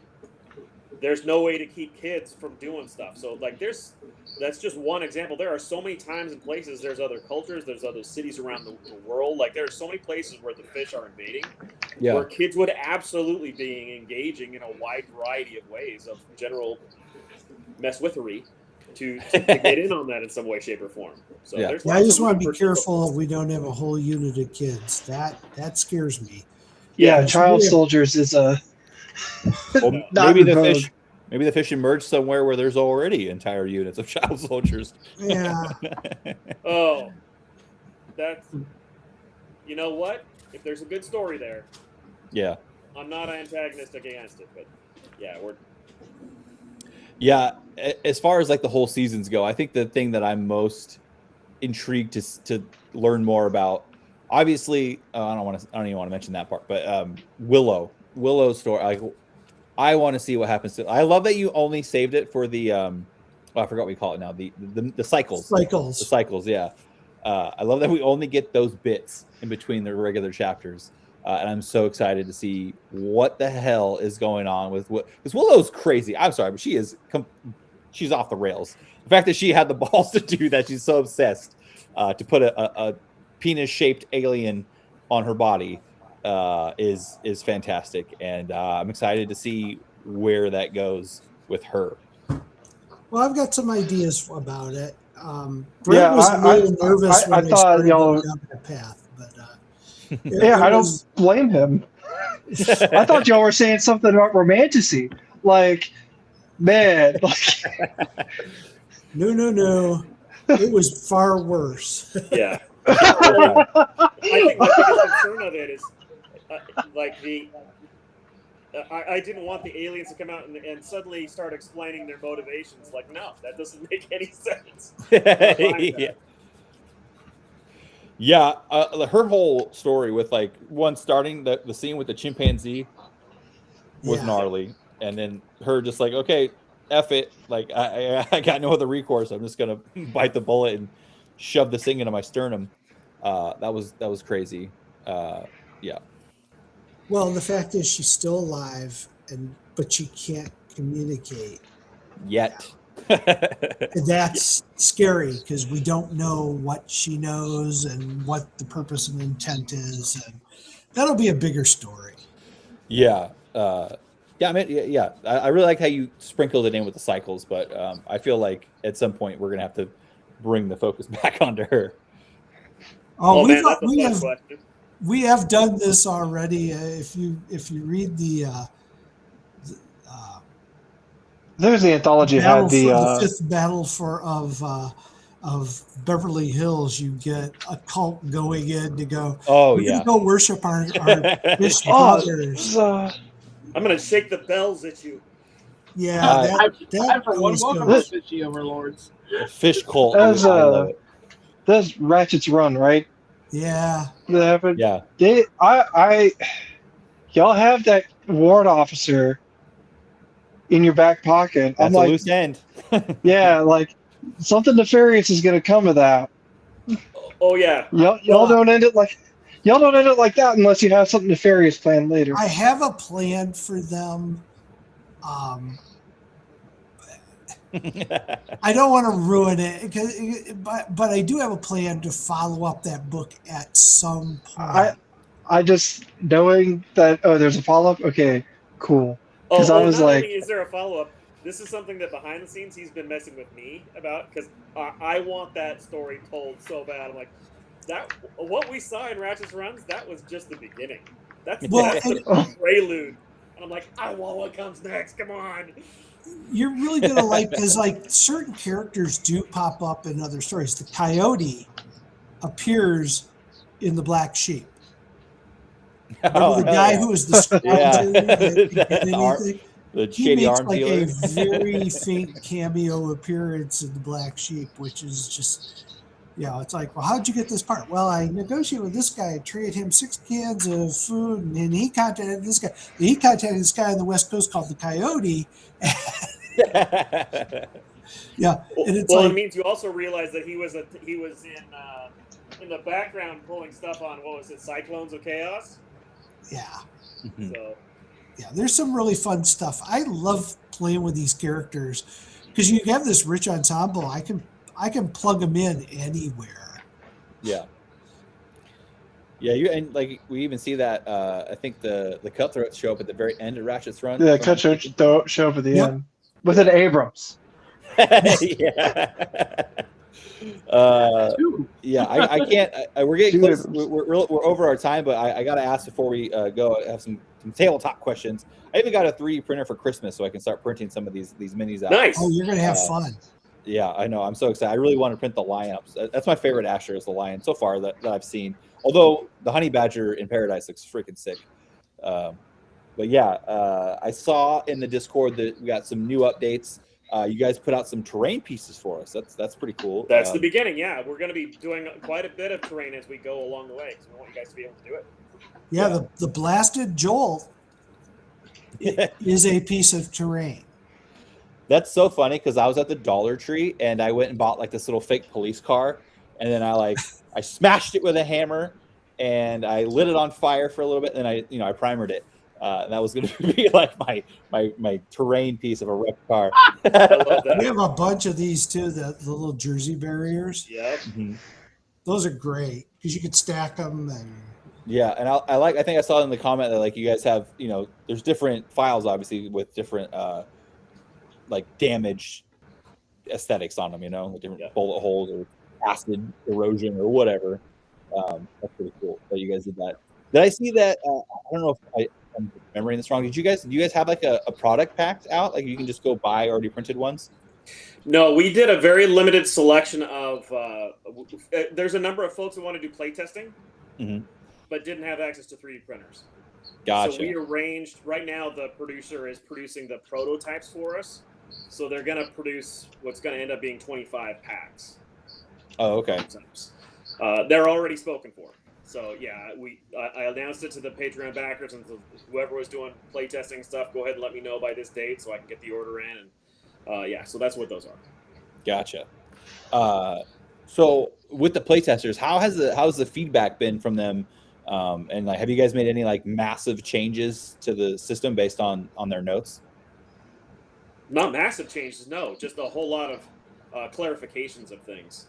there's no way to keep kids from doing stuff. So that's just one example. There are so many times and places, there's other cultures, there's other cities around the world. Like, there are so many places where the fish are invading, where kids would absolutely be engaging in a wide variety of ways of general mess-withery. to get in on that in some way, shape, or form. So Yeah. there's I lots just of want room to be for people. careful we don't have a whole unit of kids. That scares me. Yeah, It's child really- soldiers is a Well, not maybe in the vogue. fish emerged somewhere where there's already entire units of child soldiers. Yeah. Oh, that's, you know what? If there's a good story there, Yeah. I'm not antagonistic against it, but yeah, Yeah, as far as like the whole seasons go, I think the thing that I'm most intrigued to learn more about, obviously, I don't even want to mention that part, but Willow's story. I want to see what happens to. I love that you only saved it for the I forgot what we call it now, the cycles. The cycles, yeah. I love that we only get those bits in between the regular chapters. And I'm so excited to see what the hell is going on with what, because Willow's crazy. I'm sorry, but she's off the rails. The fact that she had the balls to do that, she's so obsessed to put a penis-shaped alien on her body is fantastic, and I'm excited to see where that goes with her. Well, I've got some ideas about it. Brent Yeah, was a little nervous I when they thought started y'all. going down that path, but Yeah, I don't blame him. I thought y'all were saying something about romanticy. Like, man, like, No. It was far worse. yeah. I think the biggest concern of it is I didn't want the aliens to come out and suddenly start explaining their motivations. Like, no, that doesn't make any sense. Yeah, her whole story with like starting the scene with the chimpanzee was gnarly, and then her just like, okay, F it, like I got no other recourse. I'm just gonna bite the bullet and shove this thing into my sternum. That was crazy. Yeah. Well, the fact is she's still alive, but she can't communicate yet. And that's scary because we don't know what she knows and what the purpose and intent is, and that'll be a bigger story. Yeah. I mean, yeah. I really like how you sprinkled it in with the cycles, but I feel like at some point we're gonna have to bring the focus back onto her. Oh, man, that's a fun question. We have done this already. If you read the there's the anthology had the fifth battle of Beverly Hills, you get a cult going in to go. Oh, we're gonna go worship our fish brothers. I'm gonna shake the bells at you. Yeah, I for one welcome to fishy overlords. Fish cult. That's Ratchet's Run, right? Yeah. That happened. Yeah. Y'all have that warrant officer in your back pocket. That's a loose end. Yeah, like something nefarious is gonna come of that. Oh yeah. Y'all don't end it like that unless you have something nefarious planned later. I have a plan for them. I don't want to ruin it, but I do have a plan to follow up that book at some point. I just knowing that there's a follow up. Okay, cool. Because I was not like, only is there a follow up? This is something that behind the scenes he's been messing with me about because I want that story told so bad. I'm like, that what we saw in Ratchet's Runs, that was just the beginning. That's the prelude. And I'm like, I want what comes next. Come on. You're really gonna like, because like certain characters do pop up in other stories. The coyote appears in the Black Sheep. Remember the guy who was the sponsor? The shady arm dealer. He makes like a very faint cameo appearance in the Black Sheep, which is just, it's like, well, how'd you get this part? Well, I negotiated with this guy, traded him 6 cans of food, and then he contacted this guy. He contacted this guy on the West Coast called the Coyote. Yeah, and it's it means you also realize that he was in the background pulling stuff on Cyclones of Chaos. Yeah. So. Yeah, there's some really fun stuff. I love playing with these characters because you have this rich ensemble. I can plug them in anywhere. Yeah. Yeah, and like we even see that. I think the cutthroats show up at the very end of Ratchet's Run. Yeah, cutthroats show up at the end with an Abrams. Yeah. Two. Yeah, I can't. We're getting Two close. items. We're over our time, but I got to ask before we go. I have some tabletop questions. I even got a 3D printer for Christmas, so I can start printing some of these minis out. Nice. Oh, you're gonna have fun. Yeah, I know. I'm so excited. I really want to print the lion up. That's my favorite Asher is the lion so far that I've seen. Although the honey badger in Paradise looks freaking sick. But yeah, I saw in the Discord that we got some new updates. You guys put out some terrain pieces for us. That's pretty cool. That's the beginning. Yeah, we're going to be doing quite a bit of terrain as we go along the way because we want you guys to be able to do it. Yeah, the blasted Jolt is a piece of terrain. That's so funny because I was at the Dollar Tree and I went and bought like this little fake police car, and then I smashed it with a hammer and I lit it on fire for a little bit, and I primered it. And that was going to be like my terrain piece of a wrecked car. I love We that. have a bunch of these too, the little Jersey barriers. Yep. Mhm. Those are great because you could stack them and Yeah, and I think I saw in the comment that like you guys have, there's different files obviously with different like damage aesthetics on them, with different Yeah. bullet holes or acid erosion or whatever. That's pretty cool that you guys did that. Did I see that? I don't know if I'm remembering this wrong. Do you guys have like a product pack out? Like you can just go buy already printed ones? No, we did a very limited selection of. There's a number of folks who want to do play testing, Mhm. but didn't have access to 3D printers. Gotcha. So we arranged. Right now, the producer is producing the prototypes for us. So they're going to produce what's going to end up being 25 packs. Oh, okay. They're already spoken for. So yeah, I announced it to the Patreon backers and to whoever was doing playtesting stuff. Go ahead and let me know by this date so I can get the order in. And yeah, so that's what those are. Gotcha. So with the playtesters, how's the feedback been from them? And like, have you guys made any like massive changes to the system based on their notes? Not massive changes, no. Just a whole lot of clarifications of things.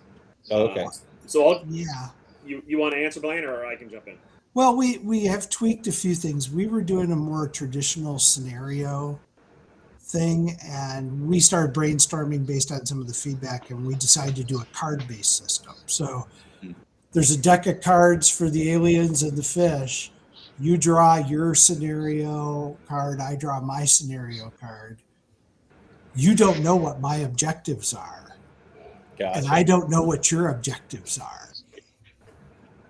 Oh, okay. So yeah. You want to answer, Blaine, or I can jump in? Well, we have tweaked a few things. We were doing a more traditional scenario thing, and we started brainstorming based on some of the feedback, and we decided to do a card-based system. So there's a deck of cards for the aliens and the fish. You draw your scenario card, I draw my scenario card. You don't know what my objectives are, Gotcha. and I don't know what your objectives are.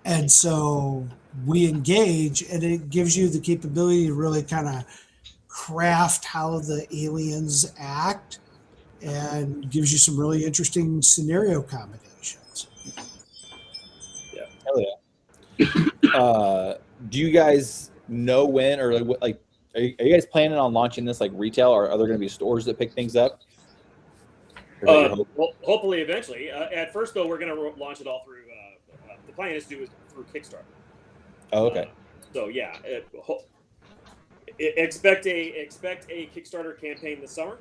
And so we engage, and it gives you the capability to really kind of craft how the aliens act and gives you some really interesting scenario combinations. Hell yeah. Do you guys know when or like are you guys planning on launching this like retail, or are there going to be stores that pick things up? Well, hopefully eventually. At first, though, we're going to launch it all through. The plan is to do it through Kickstarter. Oh, okay. So yeah, expect a Kickstarter campaign this summer,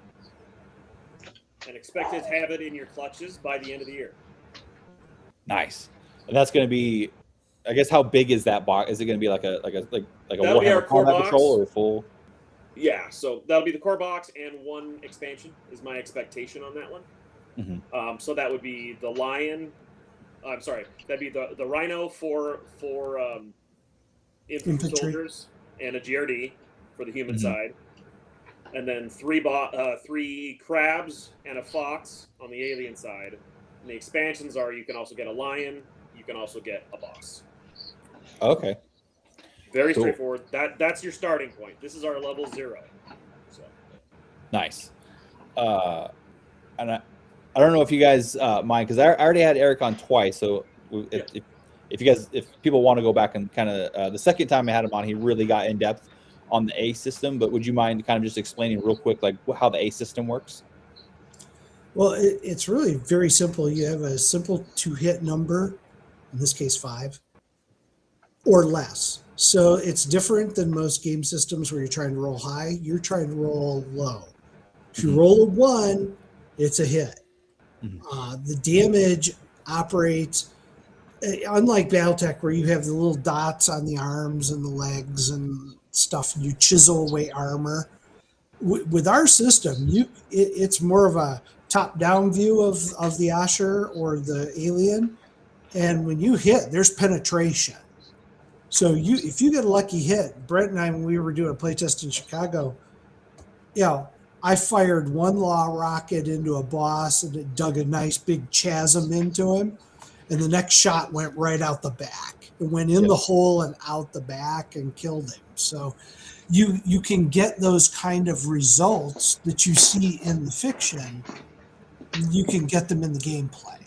and expect to have it in your clutches by the end of the year. Nice. And that's going to be, I guess, how big is that box? Is it going to be like a That'll be our Warhammer core Combat box. Patrol or full? Yeah, so that'll be the core box and one expansion is my expectation on that one. Mm-hmm. So that would be the Lion. I'm sorry, that'd be the Rhino for infantry soldiers and a GRD for the human side, and then three crabs and a fox on the alien side. And the expansions are you can also get a lion, you can also get a boss. Okay. Very Cool. straightforward. That's your starting point. This is our level 0. So. Nice. And I don't know if you guys mind, because I already had Eric on twice. So if people want to go back and kind of the second time I had him on, he really got in depth on the A system. But would you mind kind of just explaining real quick like how the A system works? Well, it's really very simple. You have a simple 2-hit number, in this case 5, or less. So it's different than most game systems where you're trying to roll high. You're trying to roll low. If you roll a 1, it's a hit. The damage operates, unlike BattleTech, where you have the little dots on the arms and the legs and stuff, and you chisel away armor. With our system, it's more of a top-down view of the Asher or the alien, and when you hit, there's penetration. So if you get a lucky hit, Brent and I, when we were doing a playtest in Chicago, I fired one law rocket into a boss and it dug a nice big chasm into him, and the next shot went right out the back. It went in the hole and out the back and killed him. So you can get those kind of results that you see in the fiction. You can get them in the gameplay.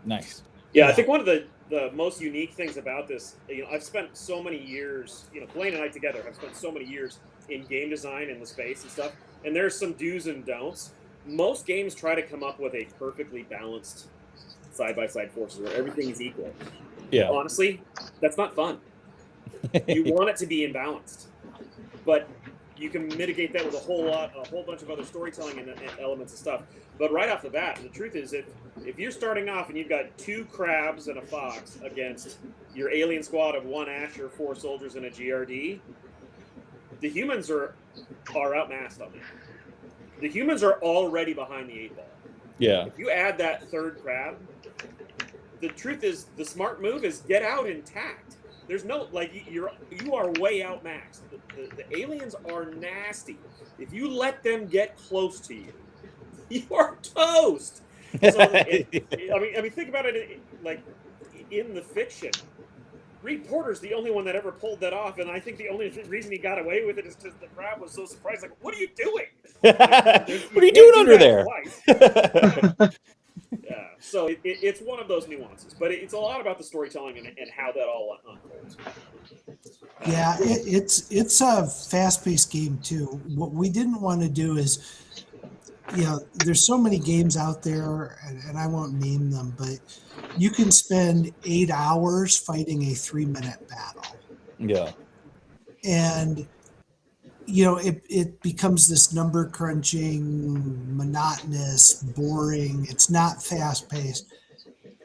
Nice. Yeah, I think one of the most unique things about this, I've spent so many years, Blaine and I together have spent so many years in game design in the space and stuff, and there's some do's and don'ts. Most games try to come up with a perfectly balanced side-by-side forces where everything is equal. Yeah. Honestly, that's not fun. You want it to be imbalanced, but you can mitigate that with a whole bunch of other storytelling and elements and stuff. But right off the bat, the truth is, if you're starting off and you've got 2 crabs and a fox against your alien squad of 1 Asher, 4 soldiers, and a GRD, the humans are outmassed on that. The humans are already behind the 8 ball. Yeah. If you add that 3rd crab, the truth is, the smart move is get out intact. There's no, you are way outmaxed. The aliens are nasty. If you let them get close to you, you are toast. So, I mean, think about it. In the fiction, Reed Porter's the only one that ever pulled that off, and I think the only reason he got away with it is because the crab was so surprised. Like, what are you doing? What are you doing under there? Yeah, so it's one of those nuances, but it's a lot about the storytelling and how that all unfolds. Yeah, it's a fast-paced game too. What we didn't want to do is, there's so many games out there, and I won't name them, but you can spend 8 hours fighting a 3-minute battle. Yeah. And, it becomes this number crunching, monotonous, boring. It's not fast-paced.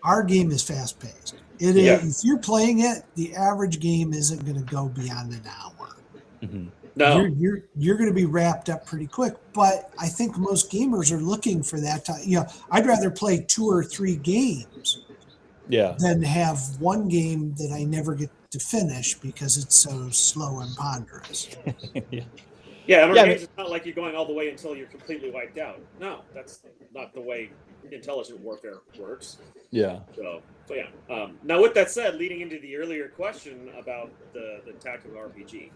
Our game is fast-paced. It is. If you're playing it, the average game isn't going to go beyond an hour. Mm-hmm. No, you're going to be wrapped up pretty quick. But I think most gamers are looking for that time. I'd rather play 2 or 3 games than have one game that I never get to finish because it's so slow and ponderous. Yeah, in our games, it's not like you're going all the way until you're completely wiped out. No, that's not the way intelligent warfare works. Yeah. So yeah. Now, with that said, leading into the earlier question about the tactical RPG,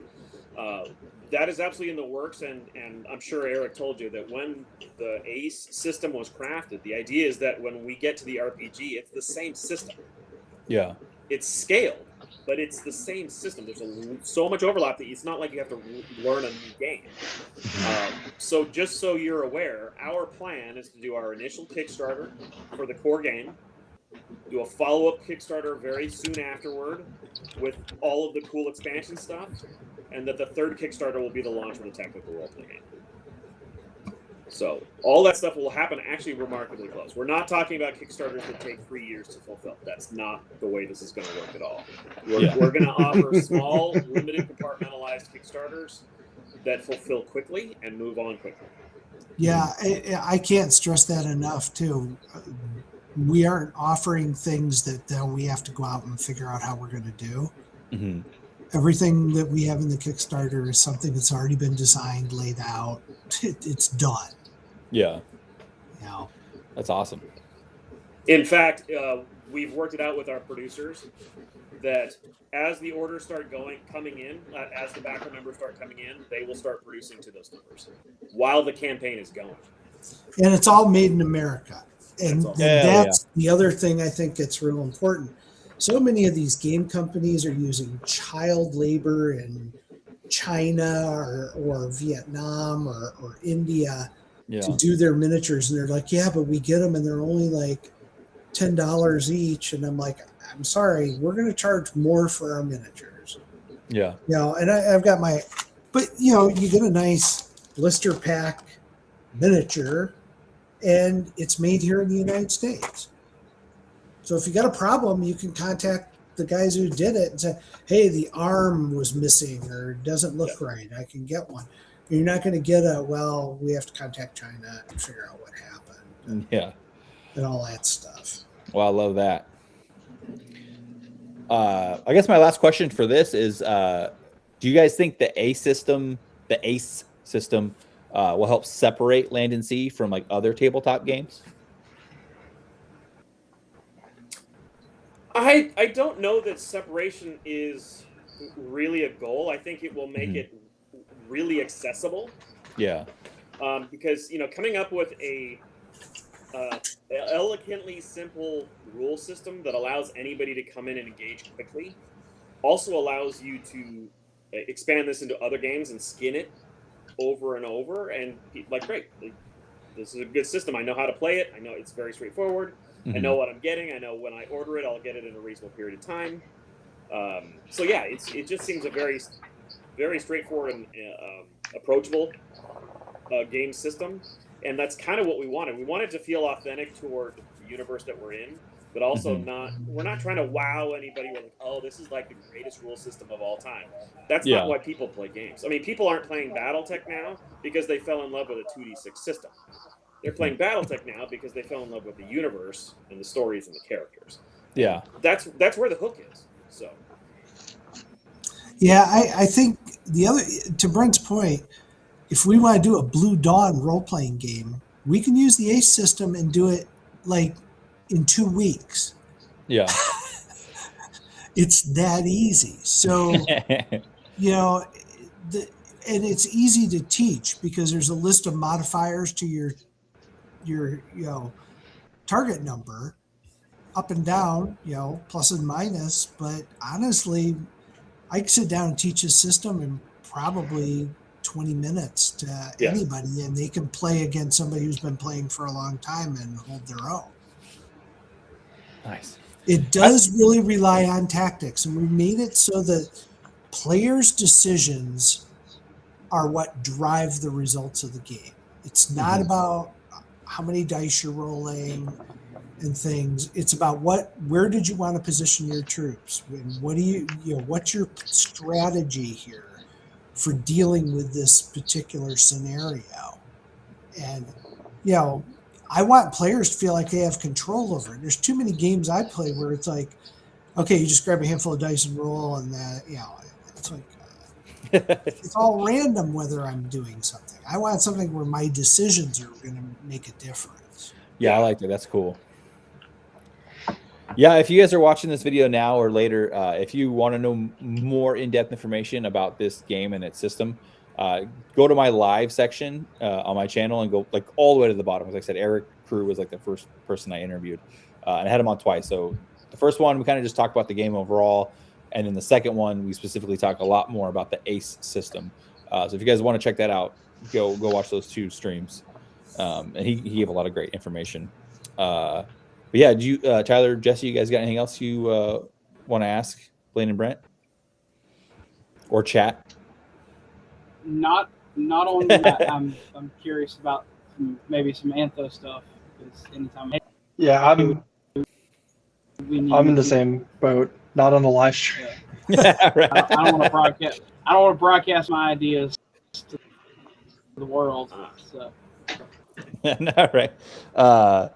that is absolutely in the works, and I'm sure Eric told you that when the ACE system was crafted, the idea is that when we get to the RPG, it's the same system. Yeah. It's scaled, but it's the same system. There's so much overlap that it's not like you have to learn a new game. So just so you're aware, our plan is to do our initial Kickstarter for the core game, do a follow-up Kickstarter very soon afterward with all of the cool expansion stuff, and that the 3rd Kickstarter will be the launch of the technical roleplay game. So all that stuff will happen actually remarkably close. We're not talking about Kickstarters that take 3 years to fulfill. That's not the way this is going to work at all. We're going to offer small, limited, compartmentalized Kickstarters that fulfill quickly and move on quickly. Yeah, I can't stress that enough, too. We aren't offering things that we have to go out and figure out how we're going to do. Mm-hmm. Everything that we have in the Kickstarter is something that's already been designed, laid out. It's done. Yeah. That's awesome. In fact, we've worked it out with our producers that as the orders start coming in, as the backer numbers start coming in, they will start producing to those numbers while the campaign is going. And it's all made in America. And that's the other thing I think that's real important. So many of these game companies are using child labor in China or Vietnam or India to do their miniatures. And they're like, but we get them and they're only like $10 each. And I'm like, I'm sorry, we're going to charge more for our miniatures. Yeah. And I've got but you get a nice blister pack miniature and it's made here in the United States. So if you got a problem, you can contact the guys who did it and say, hey, the arm was missing or doesn't look right. I can get one. You're not going to get well, we have to contact China and figure out what happened. Yeah. And all that stuff. Well, I love that. I guess my last question for this is, do you guys think the ACE system will help separate Land&SEA from like other tabletop games? I don't know that separation is really a goal. I think it will make it really accessible. Yeah. Because coming up with a elegantly simple rule system that allows anybody to come in and engage quickly also allows you to expand this into other games and skin it over and over. And like, great, this is a good system. I know how to play it. I know it's very straightforward. I know what I'm getting. I know when I order it, I'll get it in a reasonable period of time. So yeah, it just seems a very, very straightforward and approachable game system, and that's kind of what we wanted. We wanted to feel authentic toward the universe that we're in, but also we're not trying to wow anybody with like, oh, this is like the greatest rule system of all time. That's not why people play games. I mean, people aren't playing BattleTech now because they fell in love with a 2d6 system. They're playing BattleTech now because they fell in love with the universe and the stories and the characters. Yeah. That's where the hook is. So. Yeah, I think to Brent's point, if we want to do a Blue Dawn role-playing game, we can use the ACE system and do it like in 2 weeks. Yeah. It's that easy. So, and it's easy to teach because there's a list of modifiers to your target number, up and down, plus and minus. But honestly, I could sit down and teach a system in probably 20 minutes to anybody, and they can play against somebody who's been playing for a long time and hold their own. Nice. It does really rely on tactics, and we made it so that players' decisions are what drive the results of the game. It's not about how many dice you're rolling and things. It's about where did you want to position your troops? What do what's your strategy here for dealing with this particular scenario? And, I want players to feel like they have control over it. There's too many games I play where it's like, okay, you just grab a handful of dice and roll, and it's like, it's all random whether I'm doing something. I want something where my decisions are going to make a difference. Yeah, I like it. That's cool. Yeah, if you guys are watching this video now or later, if you want to know more in-depth information about this game and its system, go to my live section on my channel and go like all the way to the bottom. As I said, Eric Crew was like the first person I interviewed, and I had him on twice. So the first one, we kind of just talked about the game overall. And in the second one, we specifically talk a lot more about the ACE system. So if you guys want to check that out, go watch those 2 streams. And he gave a lot of great information. But yeah, do you, Tyler, Jesse, you guys got anything else you want to ask Blaine and Brent? Or chat? Not only that. I'm curious about maybe some Antho stuff. Because anytime. Yeah, I'm in the same boat. Not on the live stream. Yeah, right. I don't want to broadcast. I don't want to broadcast my ideas to the world. So. No, right. What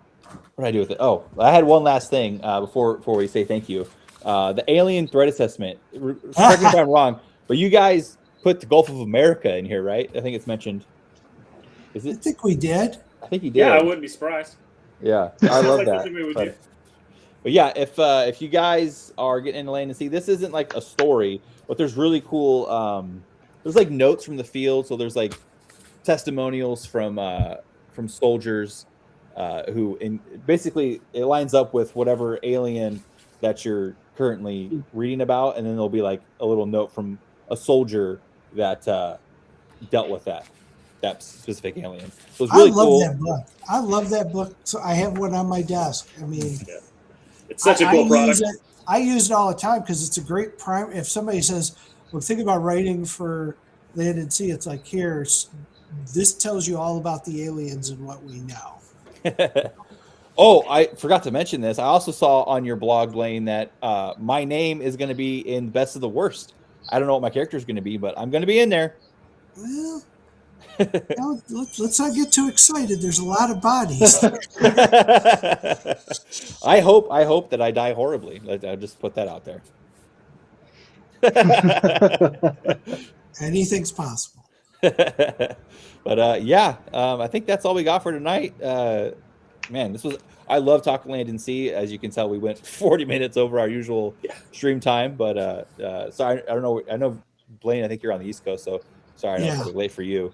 did I do with it? Oh, I had one last thing before we say thank you. The alien threat assessment. Correct me if I'm wrong, but you guys put the Gulf of America in here, right? I think it's mentioned. Is I it? think we did. I think you did. Yeah, I wouldn't be surprised. Yeah, I love like that. something we would do. But yeah, if you guys are getting into Land&SEA, this isn't like a story, but there's really cool. There's like notes from the field, so there's like testimonials from soldiers who, basically, it lines up with whatever alien that you're currently reading about, and then there'll be like a little note from a soldier that dealt with that specific alien. So it's really cool. That book. I love that book. So I have one on my desk. I mean. Yeah. It's such a cool product. I use it all the time because it's a great prime. If somebody says, "Well, think about writing for Land&SEA," it's like, here, this tells you all about the aliens and what we know. Oh, I forgot to mention this. I also saw on your blog, Blaine, that my name is going to be in Best of the Worst. I don't know what my character is going to be, but I'm going to be in there. Well, Well, let's not get too excited. There's a lot of bodies. I hope that I die horribly. I'll just put that out there. Anything's possible. But yeah, I think that's all we got for tonight. Man, I love talking Land&SEA. As you can tell, we went 40 minutes over our usual stream time. But sorry, I don't know. I know, Blaine, I think you're on the East Coast, so sorry, I know it's probably late for you.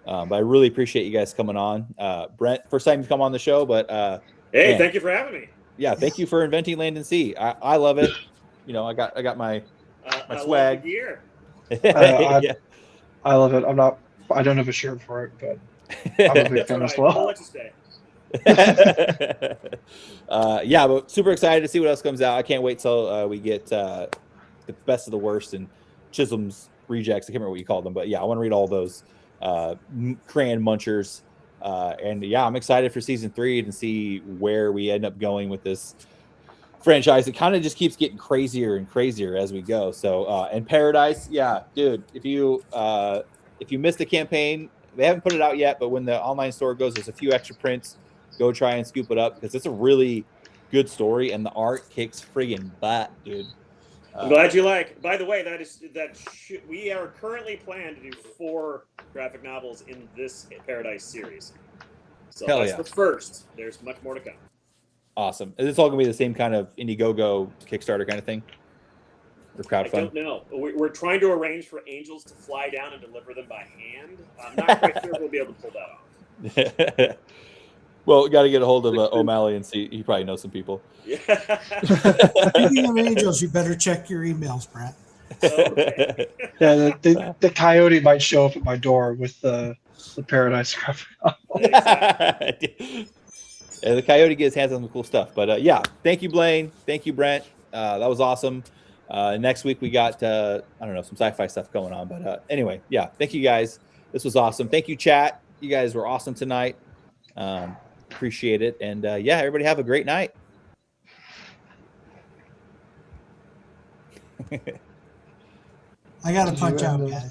But I really appreciate you guys coming on. Brent, first time you've come on the show, but hey, man, thank you for having me. Yeah, thank you for inventing Land&SEA. I love it. You know, I got my swag. Love the gear. Yeah. I love it. I don't have a shirt for it, but I'm a big fan as well. I'll let you stay. Yeah, but super excited to see what else comes out. I can't wait till we get the best of the worst and Chisholm's rejects. I can't remember what you called them, but yeah, I want to read all those crayon munchers. And yeah, I'm excited for season 3 and see where we end up going with this franchise. It kind of just keeps getting crazier and crazier as we go. So and Paradise, yeah, dude, if you missed the campaign, they haven't put it out yet, but when the online store goes, there's a few extra prints. Go try and scoop it up because it's a really good story and the art kicks friggin' butt, dude. I'm glad you like. By the way, we are currently planned to do 4 graphic novels in this Paradise series. So that's the first. There's much more to come. Awesome. Is this all gonna be the same kind of Indiegogo Kickstarter kind of thing? Or crowdfund? I don't know. We're trying to arrange for angels to fly down and deliver them by hand. I'm not quite sure we'll be able to pull that off. Well, we got to get a hold of O'Malley and see. He probably knows some people. Yeah. Speaking of angels, you better check your emails, Brett. Okay. Yeah, the coyote might show up at my door with the Paradise graphic novel. Exactly. Yeah, the coyote gets hands on some cool stuff. But yeah, thank you, Blaine. Thank you, Brent. That was awesome. Next week we got I don't know, some sci-fi stuff going on. But anyway, yeah, thank you guys. This was awesome. Thank you, chat. You guys were awesome tonight. Appreciate it. And yeah, everybody have a great night. I got to punch out, guys.